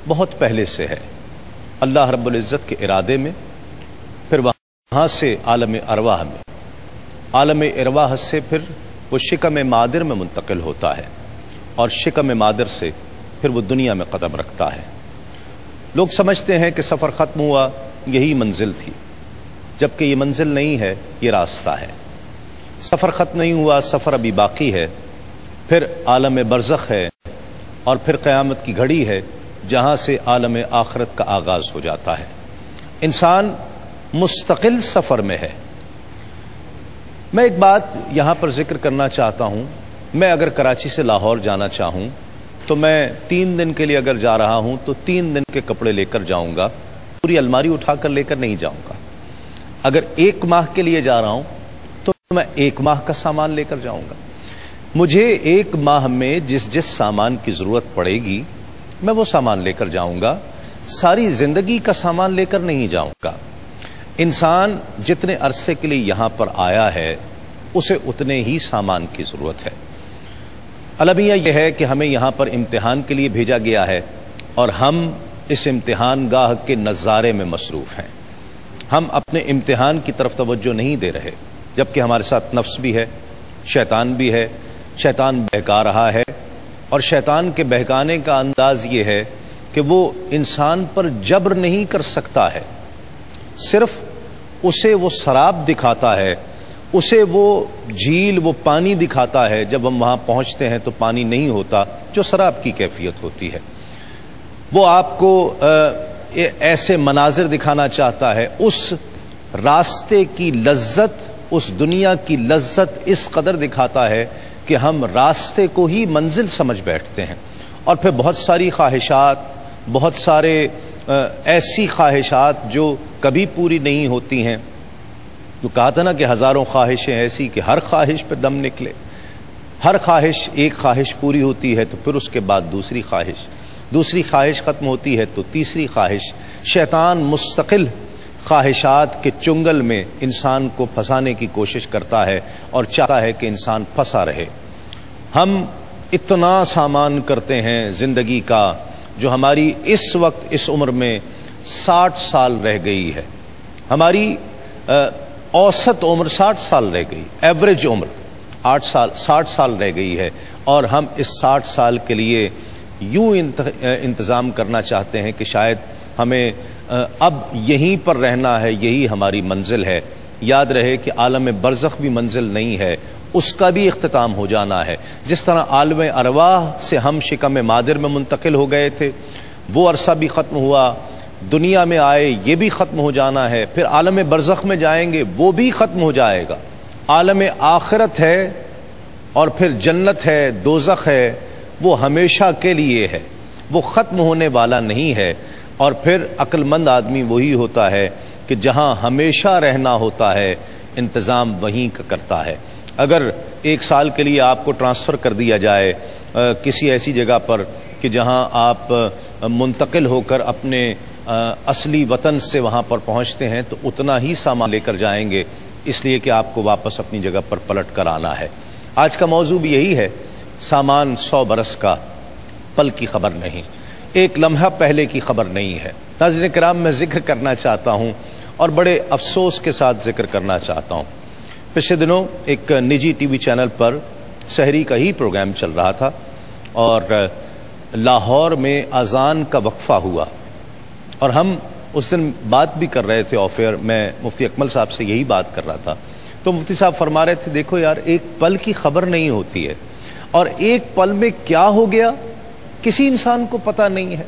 بہت پہلے سے ہے، اللہ رب العزت کے ارادے میں، پھر وہاں سے عالم ارواح میں، عالم ارواح سے پھر وہ شکم مادر میں منتقل ہوتا ہے، اور شکم مادر سے پھر وہ دنیا میں قدم رکھتا ہے۔ لوگ سمجھتے ہیں کہ سفر ختم ہوا، یہی منزل تھی، جبکہ یہ منزل نہیں ہے، یہ راستہ ہے۔ سفر ختم نہیں ہوا، سفر ابھی باقی ہے، پھر عالم برزخ ہے، اور پھر قیامت کی گھڑی ہے جہاں سے عالم آخرت کا آغاز ہو جاتا ہے۔ انسان مستقل سفر میں ہے۔ میں ایک بات یہاں پر ذکر کرنا چاہتا ہوں، میں اگر کراچی سے لاہور جانا چاہوں تو میں 3 دن کے لیے اگر جا رہا ہوں تو 3 دن کے کپڑے لے کر جاؤں گا، پوری الماری اٹھا کر لے کر نہیں جاؤں گا۔ اگر 1 ماہ کے لیے جا رہا ہوں تو میں 1 ماہ کا سامان لے کر جاؤں گا۔ مجھے 1 ماہ میں جس سامان کی ضرورت پڑے گی میں وہ سامان لے کر جاؤں گا، ساری زندگی کا سامان لے کر نہیں جاؤں گا۔ انسان جتنے عرصے کے لیے یہاں پر آیا ہے اسے اتنے ہی سامان کی ضرورت ہے۔ المیہ یہ ہے کہ ہمیں یہاں پر امتحان کے لیے بھیجا گیا ہے، اور ہم اس امتحان گاہ کے نظارے میں مصروف ہیں۔ ہم اپنے امتحان کی طرف توجہ نہیں دے رہے، جبکہ ہمارے ساتھ نفس بھی ہے، شیطان بھی ہے۔ شیطان بہکا رہا ہے، اور شیطان کے بہکانے کا انداز یہ ہے کہ وہ انسان پر جبر نہیں کر سکتا ہے، صرف اسے وہ سراب دکھاتا ہے، اسے وہ جھیل، وہ پانی دکھاتا ہے۔ جب ہم وہاں پہنچتے ہیں تو پانی نہیں ہوتا، جو سراب کی کیفیت ہوتی ہے۔ وہ آپ کو ایسے مناظر دکھانا چاہتا ہے، اس راستے کی لذت، اس دنیا کی لذت اس قدر دکھاتا ہے کہ ہم راستے کو ہی منزل سمجھ بیٹھتے ہیں، اور پھر بہت ساری خواہشات، بہت سارے ایسی خواہشات جو کبھی پوری نہیں ہوتی ہیں۔ جو کہا تھا نا کہ ہزاروں خواہشیں ایسی کہ ہر خواہش پہ دم نکلے۔ ہر خواہش، ایک خواہش پوری ہوتی ہے تو پھر اس کے بعد دوسری خواہش ختم ہوتی ہے تو تیسری خواہش۔ شیطان مستقل خواہشات کے چنگل میں انسان کو پھنسانے کی کوشش کرتا ہے، اور چاہتا ہے کہ انسان پھنسا رہے۔ ہم اتنا سامان کرتے ہیں زندگی کا، جو ہماری اس وقت اس عمر میں 60 سال رہ گئی ہے۔ ہماری اوسط عمر 60 سال رہ گئی، ایوریج عمر 60 سال رہ گئی ہے، اور ہم اس 60 سال کے لیے یوں انتظام کرنا چاہتے ہیں کہ شاید ہمیں اب یہیں پر رہنا ہے، یہی ہماری منزل ہے۔ یاد رہے کہ عالم برزخ بھی منزل نہیں ہے، اس کا بھی اختتام ہو جانا ہے۔ جس طرح عالم ارواح سے ہم شکم مادر میں منتقل ہو گئے تھے، وہ عرصہ بھی ختم ہوا، دنیا میں آئے یہ بھی ختم ہو جانا ہے، پھر عالم برزخ میں جائیں گے وہ بھی ختم ہو جائے گا۔ عالم آخرت ہے، اور پھر جنت ہے، دوزخ ہے، وہ ہمیشہ کے لیے ہے، وہ ختم ہونے والا نہیں ہے۔ اور پھر عقل مند آدمی وہی ہوتا ہے کہ جہاں ہمیشہ رہنا ہوتا ہے انتظام وہیں کا کرتا ہے۔ اگر 1 سال کے لیے آپ کو ٹرانسفر کر دیا جائے کسی ایسی جگہ پر کہ جہاں آپ منتقل ہو کر اپنے اصلی وطن سے وہاں پر پہنچتے ہیں، تو اتنا ہی سامان لے کر جائیں گے، اس لیے کہ آپ کو واپس اپنی جگہ پر پلٹ کر آنا ہے۔ آج کا موضوع بھی یہی ہے، سامان 100 برس کا، پل کی خبر نہیں، 1 لمحہ پہلے کی خبر نہیں ہے۔ ناظرین کرام، میں ذکر کرنا چاہتا ہوں، اور بڑے افسوس کے ساتھ ذکر کرنا چاہتا ہوں۔ پچھلے دنوں ایک نجی ٹی وی چینل پر سحری کا ہی پروگرام چل رہا تھا، اور لاہور میں اذان کا وقفہ ہوا، اور ہم اس دن بات بھی کر رہے تھے آف ایئر، میں مفتی اکمل صاحب سے یہی بات کر رہا تھا، تو مفتی صاحب فرما رہے تھے دیکھو یار، 1 پل کی خبر نہیں ہوتی ہے، اور 1 پل میں کیا ہو گیا کسی انسان کو پتہ نہیں ہے،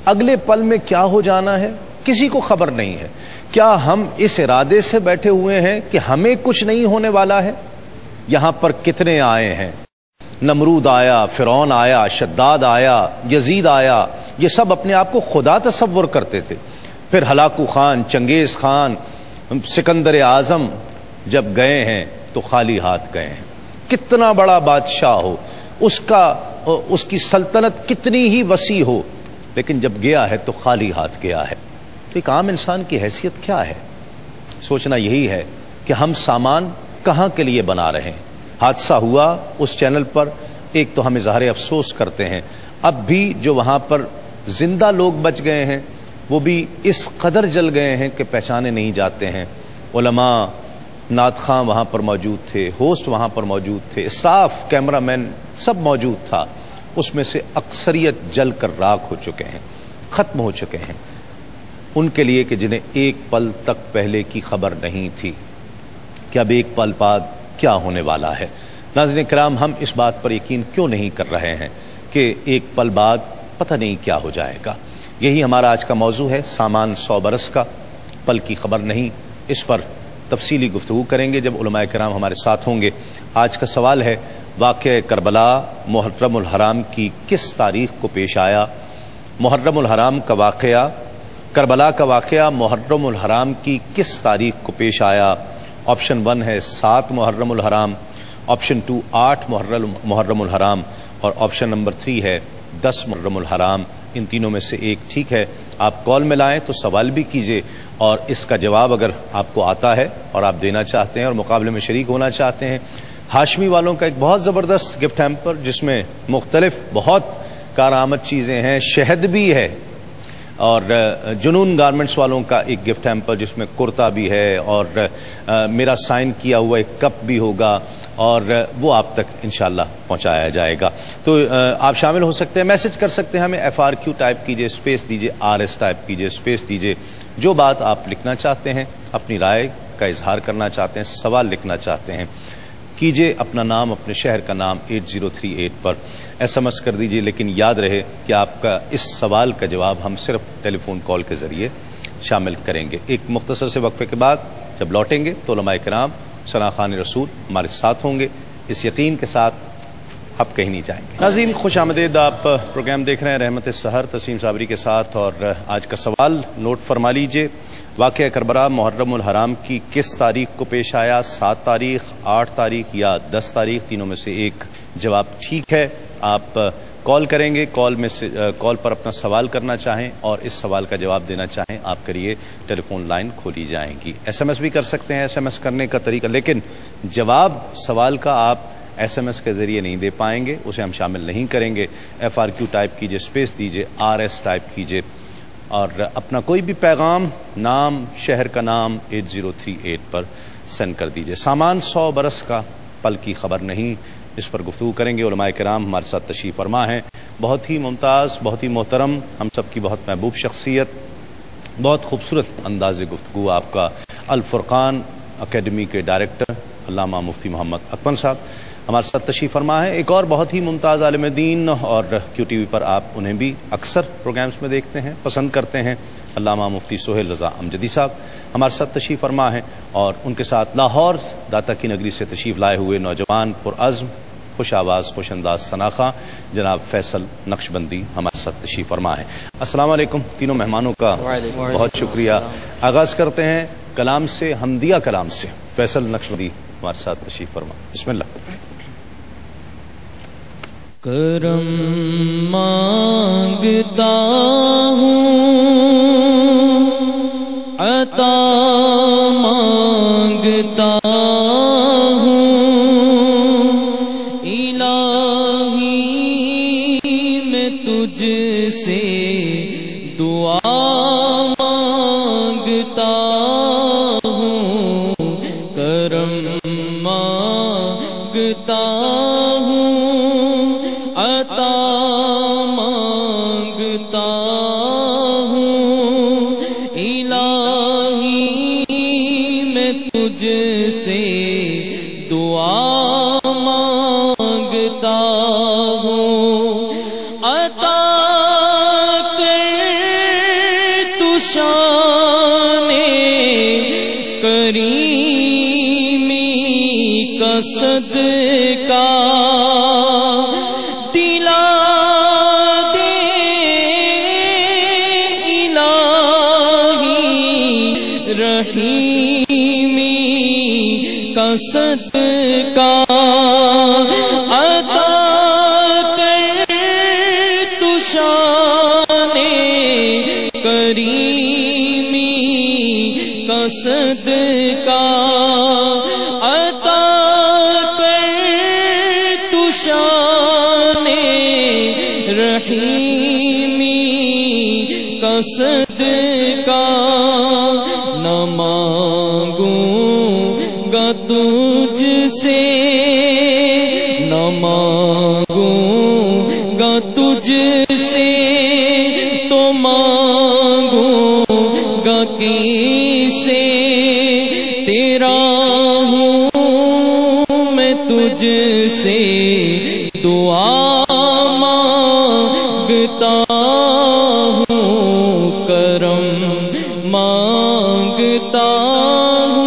اگلے پل میں کیا ہو جانا ہے کسی کو خبر نہیں ہے۔ کیا ہم اس ارادے سے بیٹھے ہوئے ہیں کہ ہمیں کچھ نہیں ہونے والا ہے؟ یہاں پر کتنے آئے ہیں، نمرود آیا، فرعون آیا، شداد آیا، یزید آیا، یہ سب اپنے آپ کو خدا تصور کرتے تھے۔ پھر ہلاکو خان، چنگیز خان، سکندر اعظم جب گئے ہیں تو خالی ہاتھ گئے ہیں۔ کتنا بڑا بادشاہ ہو، اس کی سلطنت کتنی ہی وسیع ہو، لیکن جب گیا ہے تو خالی ہاتھ گیا ہے۔ تو ایک عام انسان کی حیثیت کیا ہے؟ سوچنا یہی ہے کہ ہم سامان کہاں کے لیے بنا رہے ہیں۔ حادثہ ہوا اس چینل پر، ایک تو ہم اظہار افسوس کرتے ہیں، اب بھی جو وہاں پر زندہ لوگ بچ گئے ہیں وہ بھی اس قدر جل گئے ہیں کہ پہچانے نہیں جاتے ہیں. علماء، نعت خواں وہاں پر موجود تھے، ہوسٹ وہاں پر موجود تھے، اسٹاف، کیمرہ مین سب موجود تھا. اس میں سے اکثریت جل کر راکھ ہو چکے ہیں، ختم ہو چکے ہیں. ان کے لیے کہ جنہیں ایک پل تک پہلے کی خبر نہیں تھی کہ اب ایک پل بعد کیا ہونے والا ہے. ناظرین کرام، ہم اس بات پر یقین کیوں نہیں کر رہے ہیں کہ ایک پل بعد پتہ نہیں کیا ہو جائے گا؟ یہی ہمارا آج کا موضوع ہے، سامان 100 برس کا، پل کی خبر نہیں. اس پر تفصیلی گفتگو کریں گے جب علماء کرام ہمارے ساتھ ہوں گے. آج کا سوال ہے، واقعہ کربلا محرم الحرام کی کس تاریخ کو پیش آیا؟ محرم الحرام کا واقعہ، کربلا کا واقعہ محرم الحرام کی کس تاریخ کو پیش آیا؟ آپشن 1 ہے 7 محرم الحرام، آپشن 2 8 محرم الحرام، اور آپشن نمبر 3 ہے 10 محرم الحرام. ان تینوں میں سے ایک ٹھیک ہے. آپ کال میں لائیں تو سوال بھی کیجئے، اور اس کا جواب اگر آپ کو آتا ہے اور آپ دینا چاہتے ہیں اور مقابلے میں شریک ہونا چاہتے ہیں، ہاشمی والوں کا ایک بہت زبردست گفٹ ہیمپر جس میں مختلف بہت کارآمد چیزیں ہیں، شہد بھی ہے، اور جنون گارمنٹس والوں کا ایک گفٹ ہیمپر جس میں کرتا بھی ہے، اور میرا سائن کیا ہوا ایک کپ بھی ہوگا، اور وہ آپ تک انشاءاللہ پہنچایا جائے گا. تو آپ شامل ہو سکتے ہیں، میسج کر سکتے ہیں ہمیں، FRQ ٹائپ کیجئے، اسپیس دیجئے، RS ٹائپ کیجئے، اسپیس دیجئے. جو بات آپ لکھنا چاہتے ہیں، اپنی رائے کا اظہار کرنا چاہتے ہیں، سوال لکھنا چاہتے ہیں، کیجئے. اپنا نام، اپنے شہر کا نام 8038 پر SMS کر دیجئے. لیکن یاد رہے کہ آپ کا اس سوال کا جواب ہم صرف ٹیلی فون کال کے ذریعے شامل کریں گے. ایک مختصر سے وقفے کے بعد جب لوٹیں گے تو علماء کرام، ثنا خوان رسول ہمارے ساتھ ہوں گے، اس یقین کے ساتھ آپ کہیں نہیں جائیں گے. ناظرین خوش آمدید، آپ پروگرام دیکھ رہے ہیں رحمت سحر تسیم صابری کے ساتھ، اور آج کا سوال نوٹ فرما لیجئے. واقعہ کربلا محرم الحرام کی کس تاریخ کو پیش آیا؟ 7 تاریخ، 8 تاریخ یا 10 تاریخ؟ تینوں میں سے ایک جواب ٹھیک ہے. آپ کال کریں گے، کال پر اپنا سوال کرنا چاہیں اور اس سوال کا جواب دینا چاہیں آپ کریے، ٹیلی فون لائن کھولی جائیں گی. SMS بھی کر سکتے ہیں، SMS کرنے کا طریقہ، لیکن جواب سوال کا آپ SMS کے ذریعے نہیں دے پائیں گے، اسے ہم شامل نہیں کریں گے. FRQ ٹائپ کیجئے، اسپیس دیجئے، RS ٹائپ کیجئے، اور اپنا کوئی بھی پیغام، نام، شہر کا نام 8038 پر سینڈ کر دیجئے. سامان 100 برس کا، پل کی خبر نہیں، اس پر گفتگو کریں گے. علماء کرام ہمارے ساتھ تشریف فرما ہیں، بہت ہی ممتاز، بہت ہی محترم، ہم سب کی بہت محبوب شخصیت، بہت خوبصورت انداز گفتگو آپ کا الفرقان اکیڈمی کے ڈائریکٹر علامہ مفتی محمد اکمل صاحب ہمارے ساتھ تشریف فرما ہے. ایک اور بہت ہی ممتاز عالم دین، اور QTV پر آپ انہیں بھی اکثر پروگرامز میں دیکھتے ہیں، پسند کرتے ہیں، علامہ مفتی سہیل رضا امجدی صاحب ہمارے ساتھ تشریف فرما ہیں، اور ان کے ساتھ لاہور داتا کی نگری سے تشریف لائے ہوئے نوجوان پرعزم، خوش آواز، خوش انداز ثنا خواں جناب فیصل نقشبندی ہمارے ساتھ تشریف فرما ہے. السلام علیکم تینوں مہمانوں کا بہت شکریہ. آغاز کرتے ہیں کلام سے، حمدیہ کلام سے. فیصل نقشبندی ہمارے ساتھ تشریف فرما، بسم اللہ. کرم مانگتا ہوں، عطا مانگتا ہوں، الہی میں تجھ سے دعا مانگتا ہوں، کرم مانگتا صدقہ دلا دے الہی رحیمی کا صدقہ عطا کر تو شان کریمی کا صدقہ شان رحیمی کا صدقہ نہ مانگوں گا تجھ سے، نہ مانگوں گا تجھ سے تو مانگوں گا کس سے، تیرا ہوں میں تجھ سے دعا مانگتا ہوں، کرم مانگتا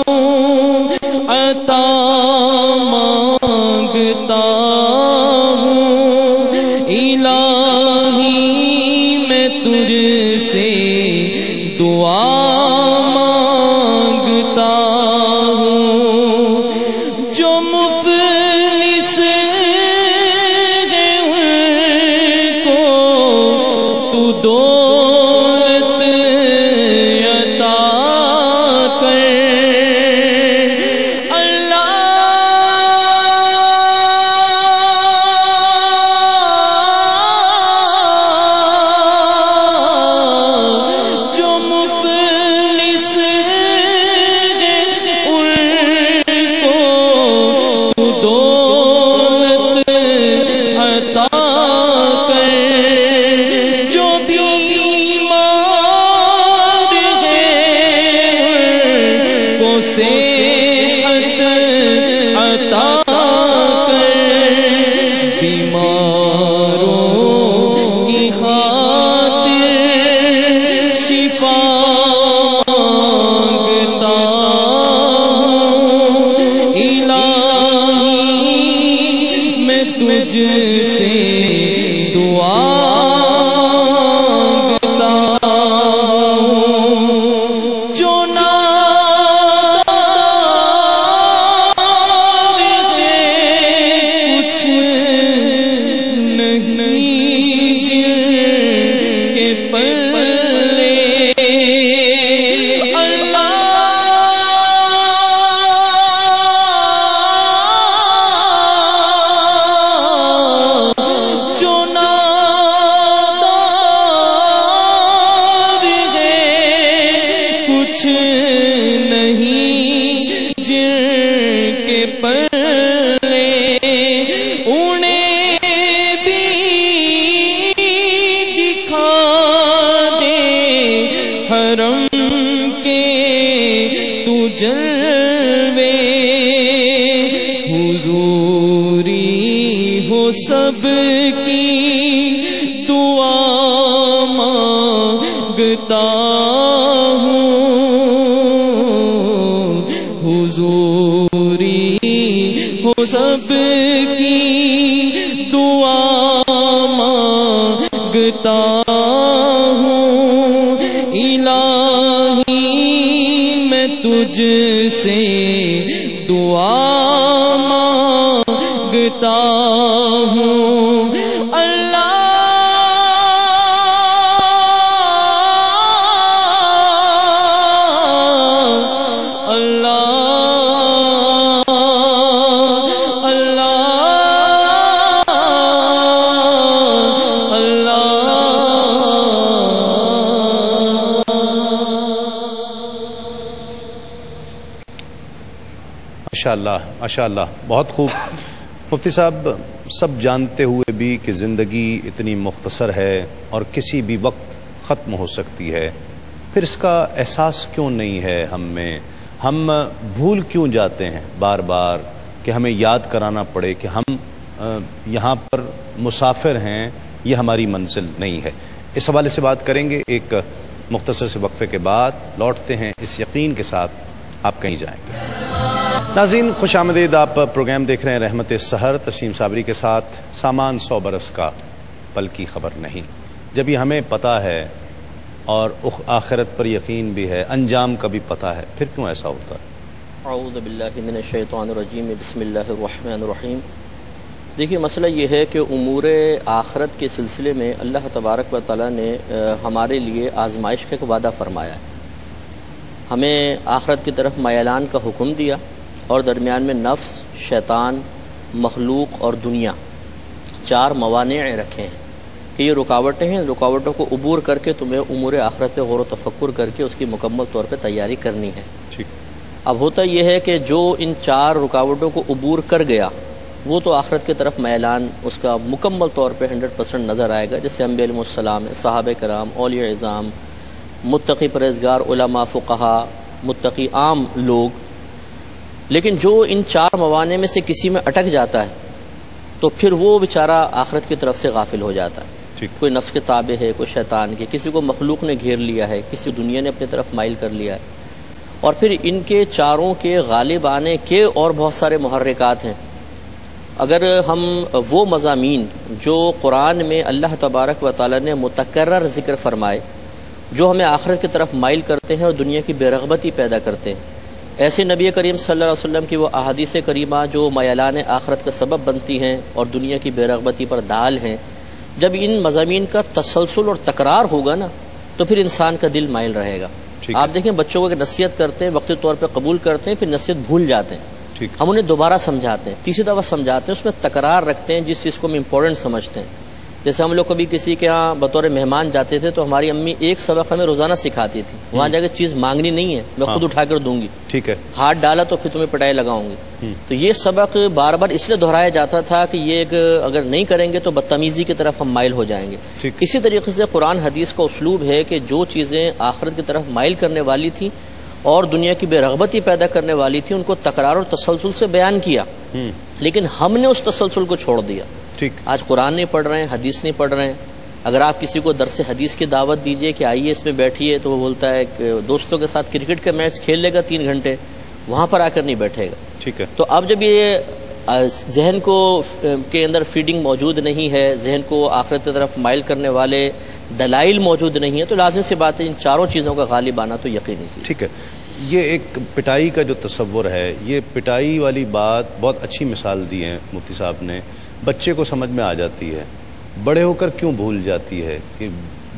ہوں، عطا مانگتا ہوں، الہی میں تجھ سے دعا مانگتا ہوں، جو مفلس ہیں ان کو تو دولت عطا کر، جو مفلس ہیں ان کو تو دولت عطا کر، جو بیمار ہیں ان کو صحت عطا کر، بیماروں کی خاطر شفا مانگتا ہوں، الہی میں تجھ سے دعا مانگتا ہوں، جو نادار ہیں کچھ نہیں جن کے پلے، جو نادار ہیں کچھ نہیں جن کے پلے، انہیں بھی دکھا دے حرم کے تو جلوے، حضوری ہو سب کی دعا مانگتا ہوں، حضوری ہو سب کی دعا مانگتا ہوں، الہی میں تجھ سے دعا مانگتا ہوں، ماشاءاللہ ماشاءاللہ، بہت خوب۔ مفتی صاحب، سب جانتے ہوئے بھی کہ زندگی اتنی مختصر ہے اور کسی بھی وقت ختم ہو سکتی ہے، پھر اس کا احساس کیوں نہیں ہے ہم میں؟ ہم بھول کیوں جاتے ہیں بار بار کہ ہمیں یاد کرانا پڑے کہ ہم یہاں پر مسافر ہیں، یہ ہماری منزل نہیں ہے؟ اس حوالے سے بات کریں گے ایک مختصر سے وقفے کے بعد، لوٹتے ہیں اس یقین کے ساتھ آپ کہیں جائیں گے۔ ناظرین خوش آمدید، آپ پروگرام دیکھ رہے ہیں رحمت سحر، تسنیم صابری کے ساتھ۔ سامان 100 برس کا پل کی خبر نہیں، جب یہ ہمیں پتہ ہے اور آخرت پر یقین بھی ہے، انجام کا بھی پتہ ہے، پھر کیوں ایسا ہوتا ہے؟ اعوذ باللہ من الشیطان الرجیم، بسم اللہ الرحمن الرحیم۔ دیکھیے مسئلہ یہ ہے کہ امور آخرت کے سلسلے میں اللہ تبارک و تعالیٰ نے ہمارے لیے آزمائش کا ایک وعدہ فرمایا ہے، ہمیں آخرت کی طرف میلان کا حکم دیا، اور درمیان میں نفس، شیطان، مخلوق اور دنیا 4 موانع رکھے ہیں کہ یہ رکاوٹیں ہیں، رکاوٹوں کو عبور کر کے تمہیں امور آخرت پہ غور و تفکر کر کے اس کی مکمل طور پہ تیاری کرنی ہے۔ اب ہوتا یہ ہے کہ جو ان 4 رکاوٹوں کو عبور کر گیا وہ تو آخرت کی طرف میلان اس کا مکمل طور پہ 100% نظر آئے گا، جیسے انبیاء علیہ السلام، صحابہ کرام، اولیاء اعظام، متقی پرہیزگار علماء، فقہا، متقی عام لوگ۔ لیکن جو ان 4 موانع میں سے کسی میں اٹک جاتا ہے تو پھر وہ بیچارہ آخرت کی طرف سے غافل ہو جاتا ہے۔ کوئی نفس کے تابع ہے، کوئی شیطان کے، کسی کو مخلوق نے گھیر لیا ہے، کسی دنیا نے اپنی طرف مائل کر لیا ہے، اور پھر ان کے 4 کے غالب آنے کے اور بہت سارے محرکات ہیں۔ اگر ہم وہ مضامین جو قرآن میں اللہ تبارک و تعالی نے متکرر ذکر فرمائے جو ہمیں آخرت کی طرف مائل کرتے ہیں اور دنیا کی بے رغبتی پیدا کرتے ہیں، ایسے نبی کریم صلی اللہ علیہ وسلم کی وہ احادیث کریمہ جو میلان آخرت کا سبب بنتی ہیں اور دنیا کی بے رغبتی پر دال ہیں، جب ان مضامین کا تسلسل اور تکرار ہوگا نا تو پھر انسان کا دل مائل رہے گا۔ آپ دیکھیں بچوں کو نصیحت کرتے ہیں، وقتی طور پہ قبول کرتے ہیں، پھر نصیحت بھول جاتے ہیں، ہم انہیں دوبارہ سمجھاتے ہیں، تیسری دفعہ سمجھاتے ہیں، اس میں تکرار رکھتے ہیں جس چیز کو ہم امپورٹنٹ سمجھتے ہیں۔ جیسے ہم لوگ کبھی کسی کے ہاں بطور مہمان جاتے تھے تو ہماری امی ایک سبق ہمیں روزانہ سکھاتی تھی، وہاں جا کے چیز مانگنی نہیں ہے، میں خود اٹھا کر دوں گی، ٹھیک ہے، ہاتھ ڈالا تو پھر تمہیں پٹائی لگاؤں گی۔ تو یہ سبق بار بار اس لیے دہرایا جاتا تھا کہ یہ اگر نہیں کریں گے تو بدتمیزی کی طرف ہم مائل ہو جائیں گے۔ اسی طریقے سے قرآن حدیث کا اسلوب ہے کہ جو چیزیں آخرت کی طرف مائل کرنے والی تھیں اور دنیا کی بے رغبتی پیدا کرنے والی تھی ان کو تکرار اور تسلسل سے بیان کیا، لیکن ہم نے اس تسلسل کو چھوڑ دیا۔ آج قرآن نہیں پڑھ رہے ہیں، حدیث نہیں پڑھ رہے ہیں۔ اگر آپ کسی کو درس حدیث کی دعوت دیجئے کہ آئیے اس میں بیٹھیے تو وہ بولتا ہے کہ دوستوں کے ساتھ کرکٹ کا میچ کھیل لے گا 3 گھنٹے، وہاں پر آ کر نہیں بیٹھے گا۔ ٹھیک ہے، تو اب جب یہ ذہن کو کے اندر فیڈنگ موجود نہیں ہے، ذہن کو آخرت کی طرف مائل کرنے والے دلائل موجود نہیں ہے، تو لازم سی بات ہے ان 4 چیزوں کا غالب آنا تو یقینی سی۔ ٹھیک ہے، یہ ایک پٹائی کا جو تصور ہے، یہ پٹائی والی بات بہت اچھی مثال دی ہے مفتی صاحب نے، بچے کو سمجھ میں آ جاتی ہے، بڑے ہو کر کیوں بھول جاتی ہے کہ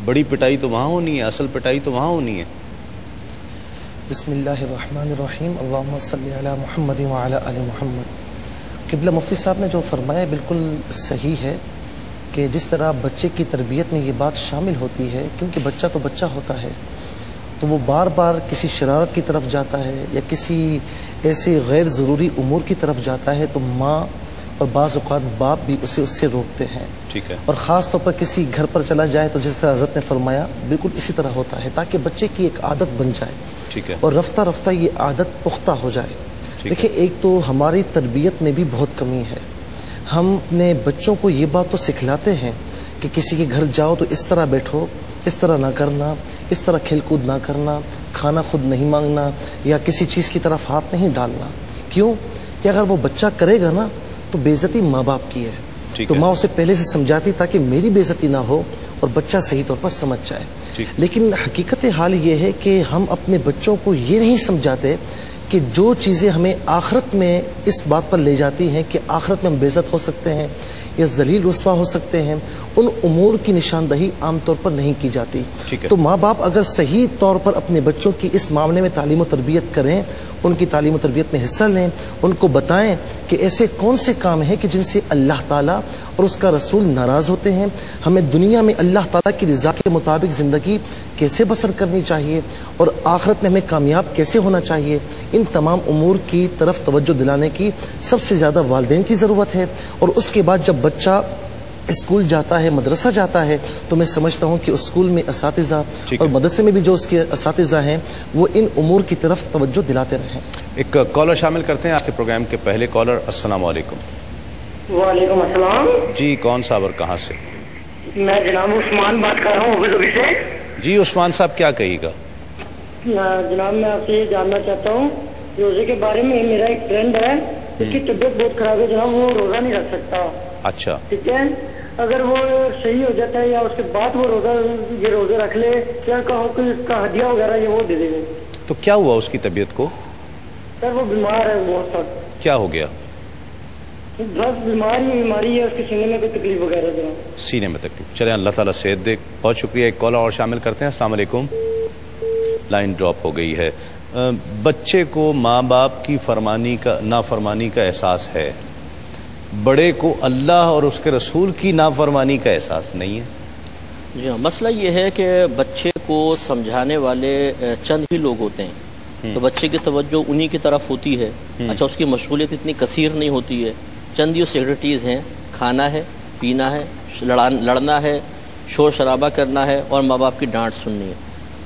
بڑی پٹائی تو وہاں ہونی ہے، اصل پٹائی تو وہاں ہونی ہے۔ بسم اللہ الرحمن الرحیم، اللہم صلی علی محمد وعلی آل محمد۔ قبلہ مفتی صاحب نے جو فرمایا بالکل صحیح ہے کہ جس طرح بچے کی تربیت میں یہ بات شامل ہوتی ہے، کیونکہ بچہ تو بچہ ہوتا ہے تو وہ بار بار کسی شرارت کی طرف جاتا ہے یا کسی ایسے غیر ضروری امور کی طرف جاتا ہے تو ماں اور بعض اوقات باپ بھی اسے اس سے روکتے ہیں۔ ٹھیک ہے، اور خاص طور پر کسی گھر پر چلا جائے تو جس طرح حضرت نے فرمایا بالکل اسی طرح ہوتا ہے، تاکہ بچے کی ایک عادت بن جائے۔ ٹھیک ہے، اور رفتہ رفتہ یہ عادت پختہ ہو جائے۔ دیکھیں، ایک تو ہماری تربیت میں بھی بہت کمی ہے، ہم اپنے بچوں کو یہ بات تو سکھلاتے ہیں کہ کسی کے گھر جاؤ تو اس طرح بیٹھو، اس طرح نہ کرنا، اس طرح کھیل کود نہ کرنا، کھانا خود نہیں مانگنا یا کسی چیز کی طرف ہاتھ نہیں ڈالنا۔ کیوں کہ اگر وہ بچہ کرے گا نا تو بے عزتی ماں باپ کی ہے، تو ماں اسے پہلے سے سمجھاتی تاکہ میری بے عزتی نہ ہو اور بچہ صحیح طور پر سمجھ جائے۔ لیکن حقیقت حال یہ ہے کہ ہم اپنے بچوں کو یہ نہیں سمجھاتے کہ جو چیزیں ہمیں آخرت میں اس بات پر لے جاتی ہیں کہ آخرت میں ہم بے عزت ہو سکتے ہیں یا ذلیل رسوا ہو سکتے ہیں، ان امور کی نشاندہی عام طور پر نہیں کی جاتی۔ تو ماں باپ اگر صحیح طور پر اپنے بچوں کی اس معاملے میں تعلیم و تربیت کریں، ان کی تعلیم و تربیت میں حصہ لیں، ان کو بتائیں کہ ایسے کون سے کام ہیں کہ جن سے اللہ تعالیٰ اور اس کا رسول ناراض ہوتے ہیں، ہمیں دنیا میں اللہ تعالیٰ کی رضا کے مطابق زندگی کیسے بسر کرنی چاہیے اور آخرت میں ہمیں کامیاب کیسے ہونا چاہیے، ان تمام امور کی طرف توجہ دلانے کی سب سے زیادہ والدین کی ضرورت ہے۔ اور اس کے بعد جب بچہ اسکول جاتا ہے، مدرسہ جاتا ہے، تو میں سمجھتا ہوں کہ اسکول میں اساتذہ اور مدرسے میں بھی جو اس کے اساتذہ ہیں وہ ان امور کی طرف توجہ دلاتے رہیں۔ ایک کالر شامل کرتے ہیں آپ کے پروگرام کے پہلے کالر۔ السلام علیکم۔ وعلیکم السلام جی، کون صاحب اور کہاں سے؟ میں جناب عثمان بات کر رہا ہوں ابو ظبی سے۔ جی عثمان صاحب، کیا کہیے گا؟ جناب میں آپ سے یہ جاننا چاہتا ہوں روزے کے بارے میں۔ میرا ایک فرینڈ ہے، اس کی طبیعت بہت خراب ہے جناب، وہ روزہ نہیں رکھ سکتا۔ اچھا، ٹھیک ہے، اگر وہ صحیح ہو جاتا ہے یا اس کے بعد وہ روزے رکھ لے، کیا کہو کہ اس کا ہدیہ وغیرہ یہ وہ دے دے گے؟ تو کیا ہوا اس کی طبیعت کو؟ سر وہ بیمار ہے بہت سخت۔ کیا ہو گیا؟ بس بیماری ہے، اس کے سینے میں کوئی تکلیف وغیرہ جناب۔ سینے میں تکلیف، چلیں اللہ تعالیٰ صحت دے۔ بہت شکریہ، ایک کالر اور شامل کرتے ہیں۔ السلام علیکم۔ لائن ڈراپ ہو گئی ہے۔ بچے کو ماں باپ کی نافرمانی کا احساس ہے، بڑے کو اللہ اور اس کے رسول کی نافرمانی کا احساس نہیں ہے۔ جی ہاں، مسئلہ یہ ہے کہ بچے کو سمجھانے والے چند ہی لوگ ہوتے ہیں، تو بچے کی توجہ انہی کی طرف ہوتی ہے. اچھا، اس کی مشغولیت اتنی کثیر نہیں ہوتی ہے. چند ہی ایکٹیویٹیز ہیں، کھانا ہے، پینا ہے، لڑنا ہے، شور شرابہ کرنا ہے اور ماں باپ کی ڈانٹ سننی ہے.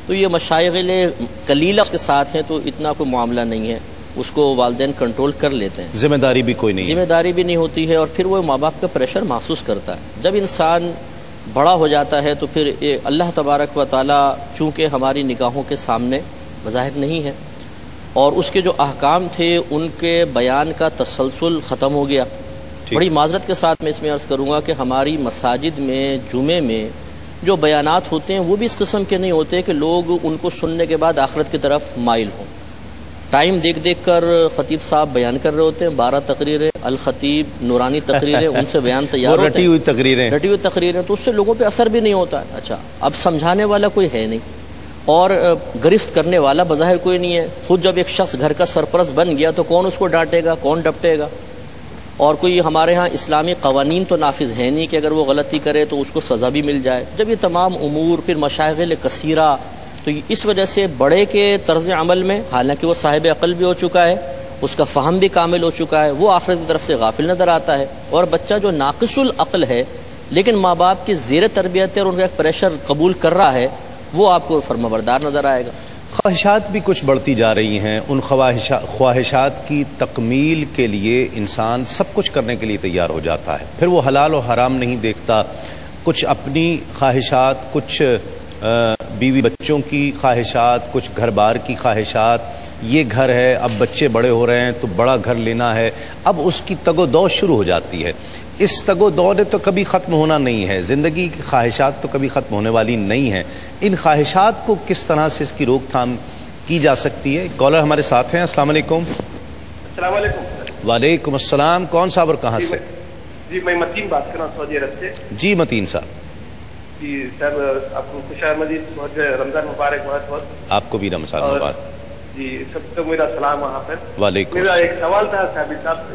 تو یہ مشاغل قلیلہ کے ساتھ ہیں تو اتنا کوئی معاملہ نہیں ہے، اس کو والدین کنٹرول کر لیتے ہیں. ذمہ داری بھی کوئی نہیں، ذمہ داری بھی نہیں ہوتی ہے، اور پھر وہ ماں باپ کا پریشر محسوس کرتا ہے. جب انسان بڑا ہو جاتا ہے تو پھر اللہ تبارک و تعالی چونکہ ہماری نگاہوں کے سامنے بظاہر نہیں ہے، اور اس کے جو احکام تھے ان کے بیان کا تسلسل ختم ہو گیا. بڑی معذرت کے ساتھ میں اس میں عرض کروں گا کہ ہماری مساجد میں جمعے میں جو بیانات ہوتے ہیں وہ بھی اس قسم کے نہیں ہوتے کہ لوگ ان کو سننے کے بعد آخرت کی طرف مائل ہوں. ٹائم دیکھ کر خطیب صاحب بیان کر رہے ہوتے ہیں، 12 تقریریں، الخطیب نورانی تقریریں، ان سے بیان تیار ہوتے ہیں، رٹی ہوئی تقریریں، تو اس سے لوگوں پہ اثر بھی نہیں ہوتا ہے. اچھا، اب سمجھانے والا کوئی ہے نہیں اور گرفت کرنے والا بظاہر کوئی نہیں ہے. خود جب ایک شخص گھر کا سرپرست بن گیا تو کون اس کو ڈانٹے گا، کون ڈپٹے گا؟ اور کوئی ہمارے ہاں اسلامی قوانین تو نافذ ہے نہیں کہ اگر وہ غلطی کرے تو اس کو سزا بھی مل جائے. جب یہ تمام امور، پھر مشاغل کثیرہ، تو اس وجہ سے بڑے کے طرز عمل میں، حالانکہ وہ صاحب عقل بھی ہو چکا ہے، اس کا فہم بھی کامل ہو چکا ہے، وہ آخرت کی طرف سے غافل نظر آتا ہے. اور بچہ جو ناقص العقل ہے لیکن ماں باپ کی زیر تربیت ہے اور ان کا ایک پریشر قبول کر رہا ہے، وہ آپ کو فرمانبردار نظر آئے گا. خواہشات بھی کچھ بڑھتی جا رہی ہیں، ان خواہشات کی تکمیل کے لیے انسان سب کچھ کرنے کے لیے تیار ہو جاتا ہے. پھر وہ حلال و حرام نہیں دیکھتا، کچھ اپنی خواہشات، کچھ بیوی بچوں کی خواہشات، کچھ گھر بار کی خواہشات. یہ گھر ہے، اب بچے بڑے ہو رہے ہیں تو بڑا گھر لینا ہے، اب اس کی تگ و دو شروع ہو جاتی ہے. اس تگ و دو نے تو کبھی ختم ہونا نہیں ہے، زندگی کی خواہشات تو کبھی ختم ہونے والی نہیں ہیں. ان خواہشات کو کس طرح سے اس کی روک تھام کی جا سکتی ہے؟ کالر ہمارے ساتھ ہیں. السلام علیکم. السلام علیکم. وعلیکم السلام. کون صاحب اور کہاں سے؟ جی میں متین بات کر رہا ہوں، سعودی عرب سے. جی متین صاحب. جی سر، آپ کو خوش آمدید، بہت رمضان مبارک. بہت آپ کو بھی رمضان مبارک. جی سب کو میرا سلام وہاں پر. وعلیکم. میرا ایک سوال تھا صاحب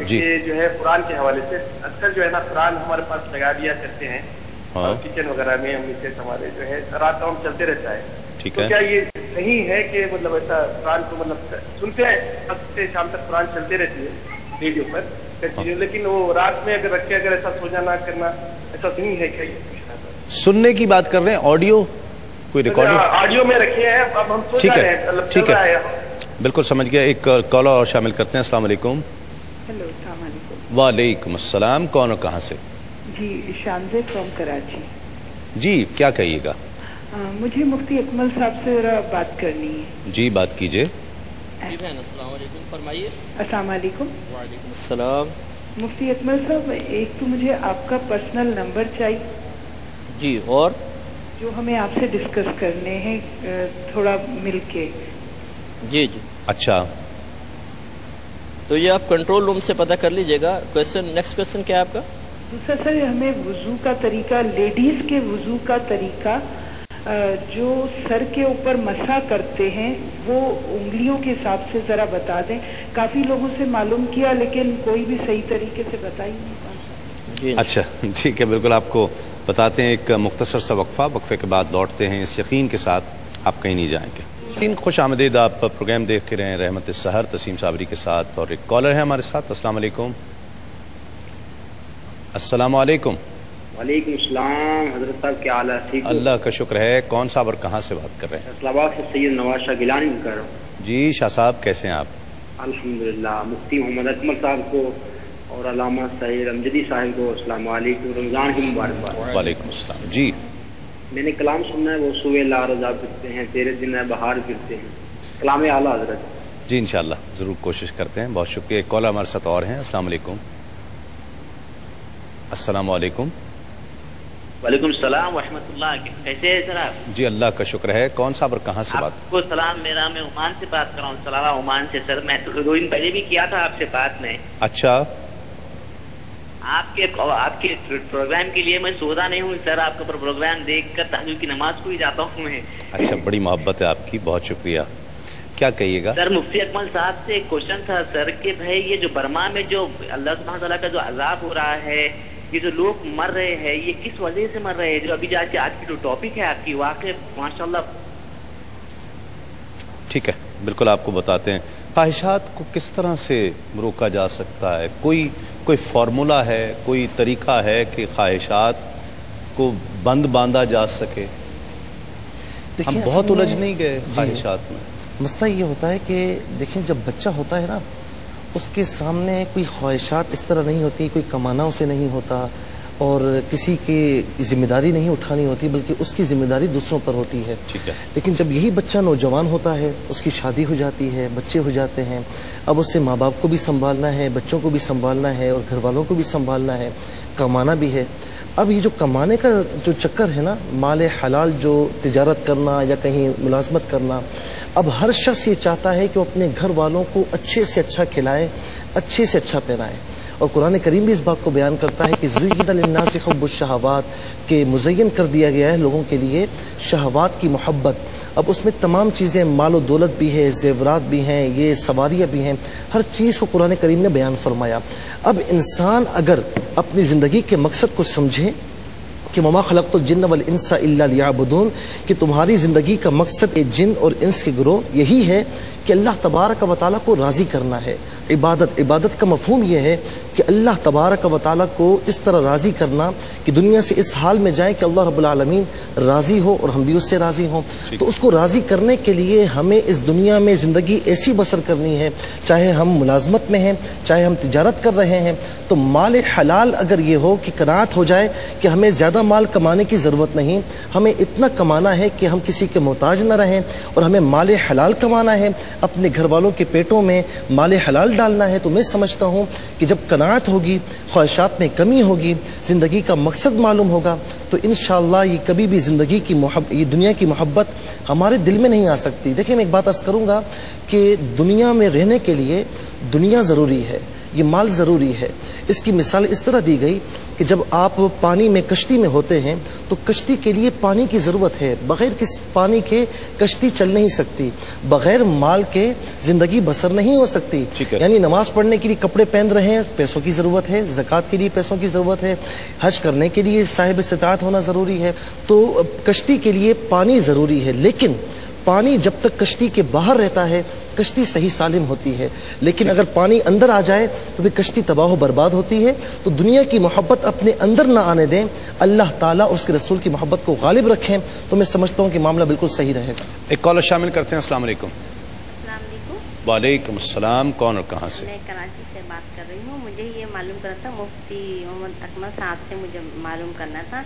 کہ جو ہے قرآن کے حوالے سے اکثر جو ہے نا قرآن ہمارے پاس لگا دیا کرتے ہیں کچن وغیرہ میں، ہم سے ہمارے جو ہے رات ٹائم چلتے رہتا ہے. ٹھیک ہے، کیا یہ صحیح ہے کہ مطلب ایسا قرآن کو مطلب سنتے ہیں وقت سے شام تک قرآن چلتے رہتی ہے ریڈیو پر، لیکن وہ رات میں اگر رکھے اگر ایسا سوچا نہ کرنا، ایسا صحیح ہے کیا؟ سننے کی بات کر رہے ہیں، آڈیو کوئی ریکارڈنگ آڈیو میں رکھے ہیں، اب ہم سوچ رہے ہیں. ٹھیک ہے، بالکل سمجھ گیا. ایک کالر اور شامل کرتے ہیں. السلام علیکم. ہیلو، السلام علیکم. وعلیکم السلام. کون اور کہاں سے؟ جی شانزے فرام کراچی. جی کیا کہیے گا؟ مجھے مفتی اکمل صاحب سے ذرا بات کرنی ہے. جی بات کیجیے. السلام علیکم، فرمائیے. السلام علیکم. وعلیکم السلام. مفتی اکمل صاحب، ایک تو مجھے آپ کا پرسنل نمبر چاہیے. جی، اور جو ہمیں آپ سے ڈسکس کرنے ہیں تھوڑا مل کے. جی جی اچھا، تو یہ آپ کنٹرول روم سے پتہ کر لیجئے گا. نیکسٹ کوشچن کیا ہے آپ کا؟ دوسرا سر، ہمیں وضو کا طریقہ، لیڈیز کے وضو کا طریقہ، جو سر کے اوپر مسح کرتے ہیں وہ انگلیوں کے حساب سے ذرا بتا دیں. کافی لوگوں سے معلوم کیا لیکن کوئی بھی صحیح طریقے سے بتا ہی نہیں پاتا. اچھا ٹھیک ہے، بالکل آپ کو بتاتے ہیں. ایک مختصر سا وقفے کے بعد لوٹتے ہیں، اس یقین کے ساتھ آپ کہیں نہیں جائیں گے. خوش آمدید. آپ پروگرام دیکھ کے رہے ہیں رحمت السحر تسیم صابری کے ساتھ، اور ایک کالر ہے ہمارے ساتھ. السلام علیکم. السلام علیکم. وعلیکم السلام. حضرت صاحب کیا حال ہے؟ ٹھیک؟ اللہ کا شکر ہے. کون صاحب اور کہاں سے بات کر رہے ہیں؟ اسلام آباد سے سید نواز شاہ گیلانی کر رہا ہوں. جی شاہ صاحب کیسے ہیں آپ؟ الحمدللہ. مفتی محمد اکمل صاحب کو اور علامہ سعید امجدی صاحب کو السلام علیکم، رمضان کی مبارکباد. وعلیکم السلام. جی میں نے کلام سننا ہے، وہ سوئے لا رضا پھرتے ہیں، تیرے دن ہے بہار پھرتے ہیں، کلام اعلیٰ حضرت. جی انشاءاللہ ضرور کوشش کرتے ہیں. بہت شکریہ. ایک کالر ہمارے ساتھ اور ہیں. السلام علیکم. السلام علیکم. وعلیکم السلام ورحمۃ اللہ. کیسے ہیں سر آپ؟ جی اللہ کا شکر ہے. کون صاحب اور کہاں سے بات؟ آپ کو سلام. میں عمان سے بات کر رہا ہوں. سلامہ عمان سے. سر میں 2 دن پہلے بھی کیا تھا آپ سے بات میں. اچھا، آپ کے پروگرام کے لیے میں سوچا نہیں ہوں سر. آپ کا پروگرام دیکھ کر تہجد کی نماز کو ہی جاتا ہوں میں. اچھا، بڑی محبت ہے آپ کی، بہت شکریہ. کیا کہیے گا؟ سر مفتی اکمل صاحب سے ایک کوشچن تھا سر کہ بھائی یہ جو برما میں جو اللہ سبحانہ تعالیٰ کا جو عذاب ہو رہا ہے، یہ جو لوگ مر رہے ہیں یہ کس وجہ سے مر رہے ہیں؟ جو ابھی آج کی جو ٹاپک ہے آپ کی واقع ماشاءاللہ. ٹھیک ہے، بالکل آپ کو بتاتے ہیں خواہشات کو کس طرح سے روکا جا سکتا ہے. کوئی فارمولا ہے، کوئی طریقہ ہے کہ خواہشات کو بند باندھا جا سکے؟ ہم بہت الجھ نہیں گئے خواہشات میں. مسئلہ یہ ہوتا ہے کہ دیکھیں جب بچہ ہوتا ہے نا اس کے سامنے کوئی خواہشات اس طرح نہیں ہوتی، کوئی کمانا اسے نہیں ہوتا اور کسی کی ذمہ داری نہیں اٹھانی ہوتی، بلکہ اس کی ذمہ داری دوسروں پر ہوتی ہے. لیکن جب یہی بچہ نوجوان ہوتا ہے، اس کی شادی ہو جاتی ہے، بچے ہو جاتے ہیں، اب اسے ماں باپ کو بھی سنبھالنا ہے، بچوں کو بھی سنبھالنا ہے اور گھر والوں کو بھی سنبھالنا ہے، کمانا بھی ہے. اب یہ جو کمانے کا جو چکر ہے نا، مال حلال جو تجارت کرنا یا کہیں ملازمت کرنا، اب ہر شخص یہ چاہتا ہے کہ وہ اپنے گھر والوں کو اچھے سے اچھا کھلائے، اچھے سے اچھا پہنائے. اور قرآن کریم بھی اس بات کو بیان کرتا ہے کہ زُیِّنَ لِلنَّاسِ حُبُّ الشَّهَوَاتِ کہ مزین کر دیا گیا ہے لوگوں کے لیے شہوات کی محبت. اب اس میں تمام چیزیں، مال و دولت بھی ہے، زیورات بھی ہیں، یہ سواریاں بھی ہیں، ہر چیز کو قرآن کریم نے بیان فرمایا. اب انسان اگر اپنی زندگی کے مقصد کو سمجھے کہ وَمَا خَلَقْتُ الْجِنَّ وَالْإِنسَ إِلَّا لِيَعْبُدُونَ کہ تمہاری زندگی کا مقصد جن اور انس کے گروہ یہی ہے کہ اللہ تبارک و تعالیٰ کو راضی کرنا ہے. عبادت کا مفہوم یہ ہے کہ اللہ تبارک و تعالیٰ کو اس طرح راضی کرنا کہ دنیا سے اس حال میں جائیں کہ اللہ رب العالمین راضی ہو اور ہم بھی اس سے راضی ہوں. تو اس کو راضی کرنے کے لیے ہمیں اس دنیا میں زندگی ایسی بسر کرنی ہے، چاہے ہم ملازمت میں ہیں، چاہے ہم تجارت کر رہے ہیں، تو مال حلال اگر یہ ہو کہ قناعت ہو جائے کہ ہمیں زیادہ مال کمانے کی ضرورت نہیں، ہمیں اتنا کمانا ہے کہ ہم کسی کے محتاج نہ رہیں اور ہمیں مال حلال کمانا ہے، اپنے گھر والوں کے پیٹوں میں مال حلال ڈالنا ہے. تو میں سمجھتا ہوں کہ جب قناعت ہوگی، خواہشات میں کمی ہوگی، زندگی کا مقصد معلوم ہوگا، تو انشاءاللہ یہ کبھی بھی زندگی کی یہ دنیا کی محبت ہمارے دل میں نہیں آ سکتی. دیکھیں میں ایک بات عرض کروں گا کہ دنیا میں رہنے کے لیے دنیا ضروری ہے، یہ مال ضروری ہے. اس کی مثال اس طرح دی گئی کہ جب آپ پانی میں کشتی میں ہوتے ہیں تو کشتی کے لیے پانی کی ضرورت ہے، بغیر کس پانی کے کشتی چل نہیں سکتی، بغیر مال کے زندگی بسر نہیں ہو سکتی. یعنی نماز پڑھنے کے لیے کپڑے پہن رہے ہیں، پیسوں کی ضرورت ہے، زکوٰۃ کے لیے پیسوں کی ضرورت ہے، حج کرنے کے لیے صاحب استطاعت ہونا ضروری ہے. تو کشتی کے لیے پانی ضروری ہے، لیکن پانی جب تک کشتی کے باہر رہتا ہے کشتی صحیح سالم ہوتی ہے، لیکن اگر پانی اندر آ جائے تو پھر کشتی تباہ و برباد ہوتی ہے. تو دنیا کی محبت اپنے اندر نہ آنے دیں، اللہ تعالیٰ اور اس کے رسول کی محبت کو غالب رکھیں، تو میں سمجھتا ہوں کہ معاملہ بالکل صحیح رہے گا. ایک کالر شامل کرتے ہیں. السلام علیکم. السلام علیکم. وعلیکم السلام. کون اور کہاں سے؟ میں کراچی سے بات کر رہی ہوں. مجھے یہ معلوم کرنا تھا، مفتی محمد اکمل صاحب سے مجھے معلوم کرنا تھا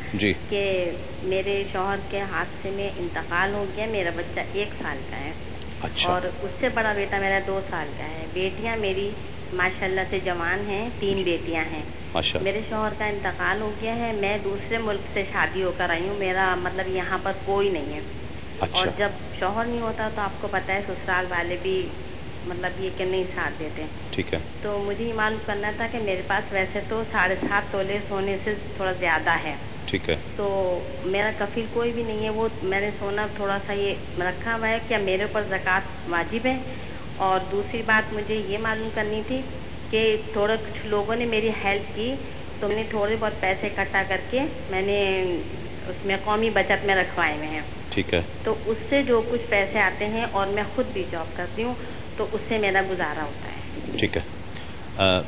کہ میرے شوہر کے حادثے میں انتقال ہو گیا، میرا بچہ 1 سال کا ہے. اچھا. اور اس سے بڑا بیٹا میرا 2 سال کا ہے. بیٹیاں میری ماشاءاللہ سے جوان ہیں، 3 بیٹیاں ہیں. میرے شوہر کا انتقال ہو گیا ہے، میں دوسرے ملک سے شادی ہو کر آئی ہوں، میرا مطلب یہاں پر کوئی نہیں ہے. اور جب شوہر نہیں ہوتا تو آپ کو پتہ ہے سسرال والے بھی مطلب یہ کہ نہیں ساتھ دیتے. ٹھیک ہے. تو مجھے یہ معلوم کرنا تھا کہ میرے پاس ویسے تو 7.5 تولے سونے سے تھوڑا زیادہ ہے. ٹھیک ہے. تو میرا کفیل کوئی بھی نہیں ہے، وہ میں نے سونا تھوڑا سا یہ رکھا ہوا ہے، کیا میرے اوپر زکوٰۃ واجب ہے؟ اور دوسری بات مجھے یہ معلوم کرنی تھی کہ تھوڑے کچھ لوگوں نے میری ہیلپ کی تو میں نے تھوڑے بہت پیسے اکٹھا کر کے میں نے اس میں قومی بچت میں رکھوائے ہوئے ہیں. ٹھیک ہے. تو اس سے جو کچھ پیسے آتے ہیں اور میں خود بھی جاب کرتی ہوں تو اس سے میرا گزارا ہوتا ہے. ٹھیک ہے.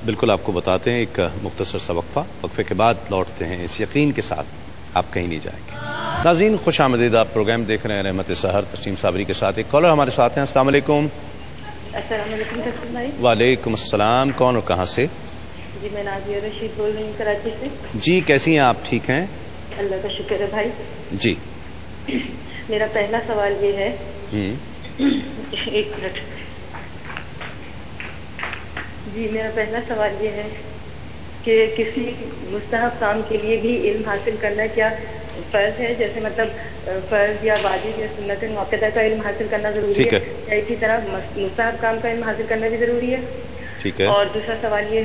بالکل آپ کو بتاتے ہیں ایک مختصر سا وقفے کے بعد لوٹتے ہیں اس یقین کے ساتھ آپ کہیں نہیں جائیں گے. ناظرین خوش آمدید، آپ پروگرام دیکھ رہے ہیں رحمت سحر تسنیم صابری کے ساتھ. ایک کالر ہمارے ساتھ ہیں. السلام علیکم. السلام علیکم تسنیم بھائی. وعلیکم السلام. کون اور کہاں سے؟ جی میں نازیہ رشید بول رہی ہوں کراچی سے. جی کیسی ہیں آپ؟ ٹھیک ہیں اللہ کا شکر ہے بھائی. جی میرا پہلا سوال یہ ہے، ایک منٹ جی، میرا پہلا سوال یہ ہے کہ کسی مستحب کام کے لیے بھی علم حاصل کرنا کیا فرض ہے؟ جیسے مطلب فرض یا واجب یا سنت موقعہ کا علم حاصل کرنا ضروری ہے، یا اسی طرح مستحب کام کا علم حاصل کرنا بھی ضروری ہے؟ ٹھیک ہے. اور دوسرا سوال یہ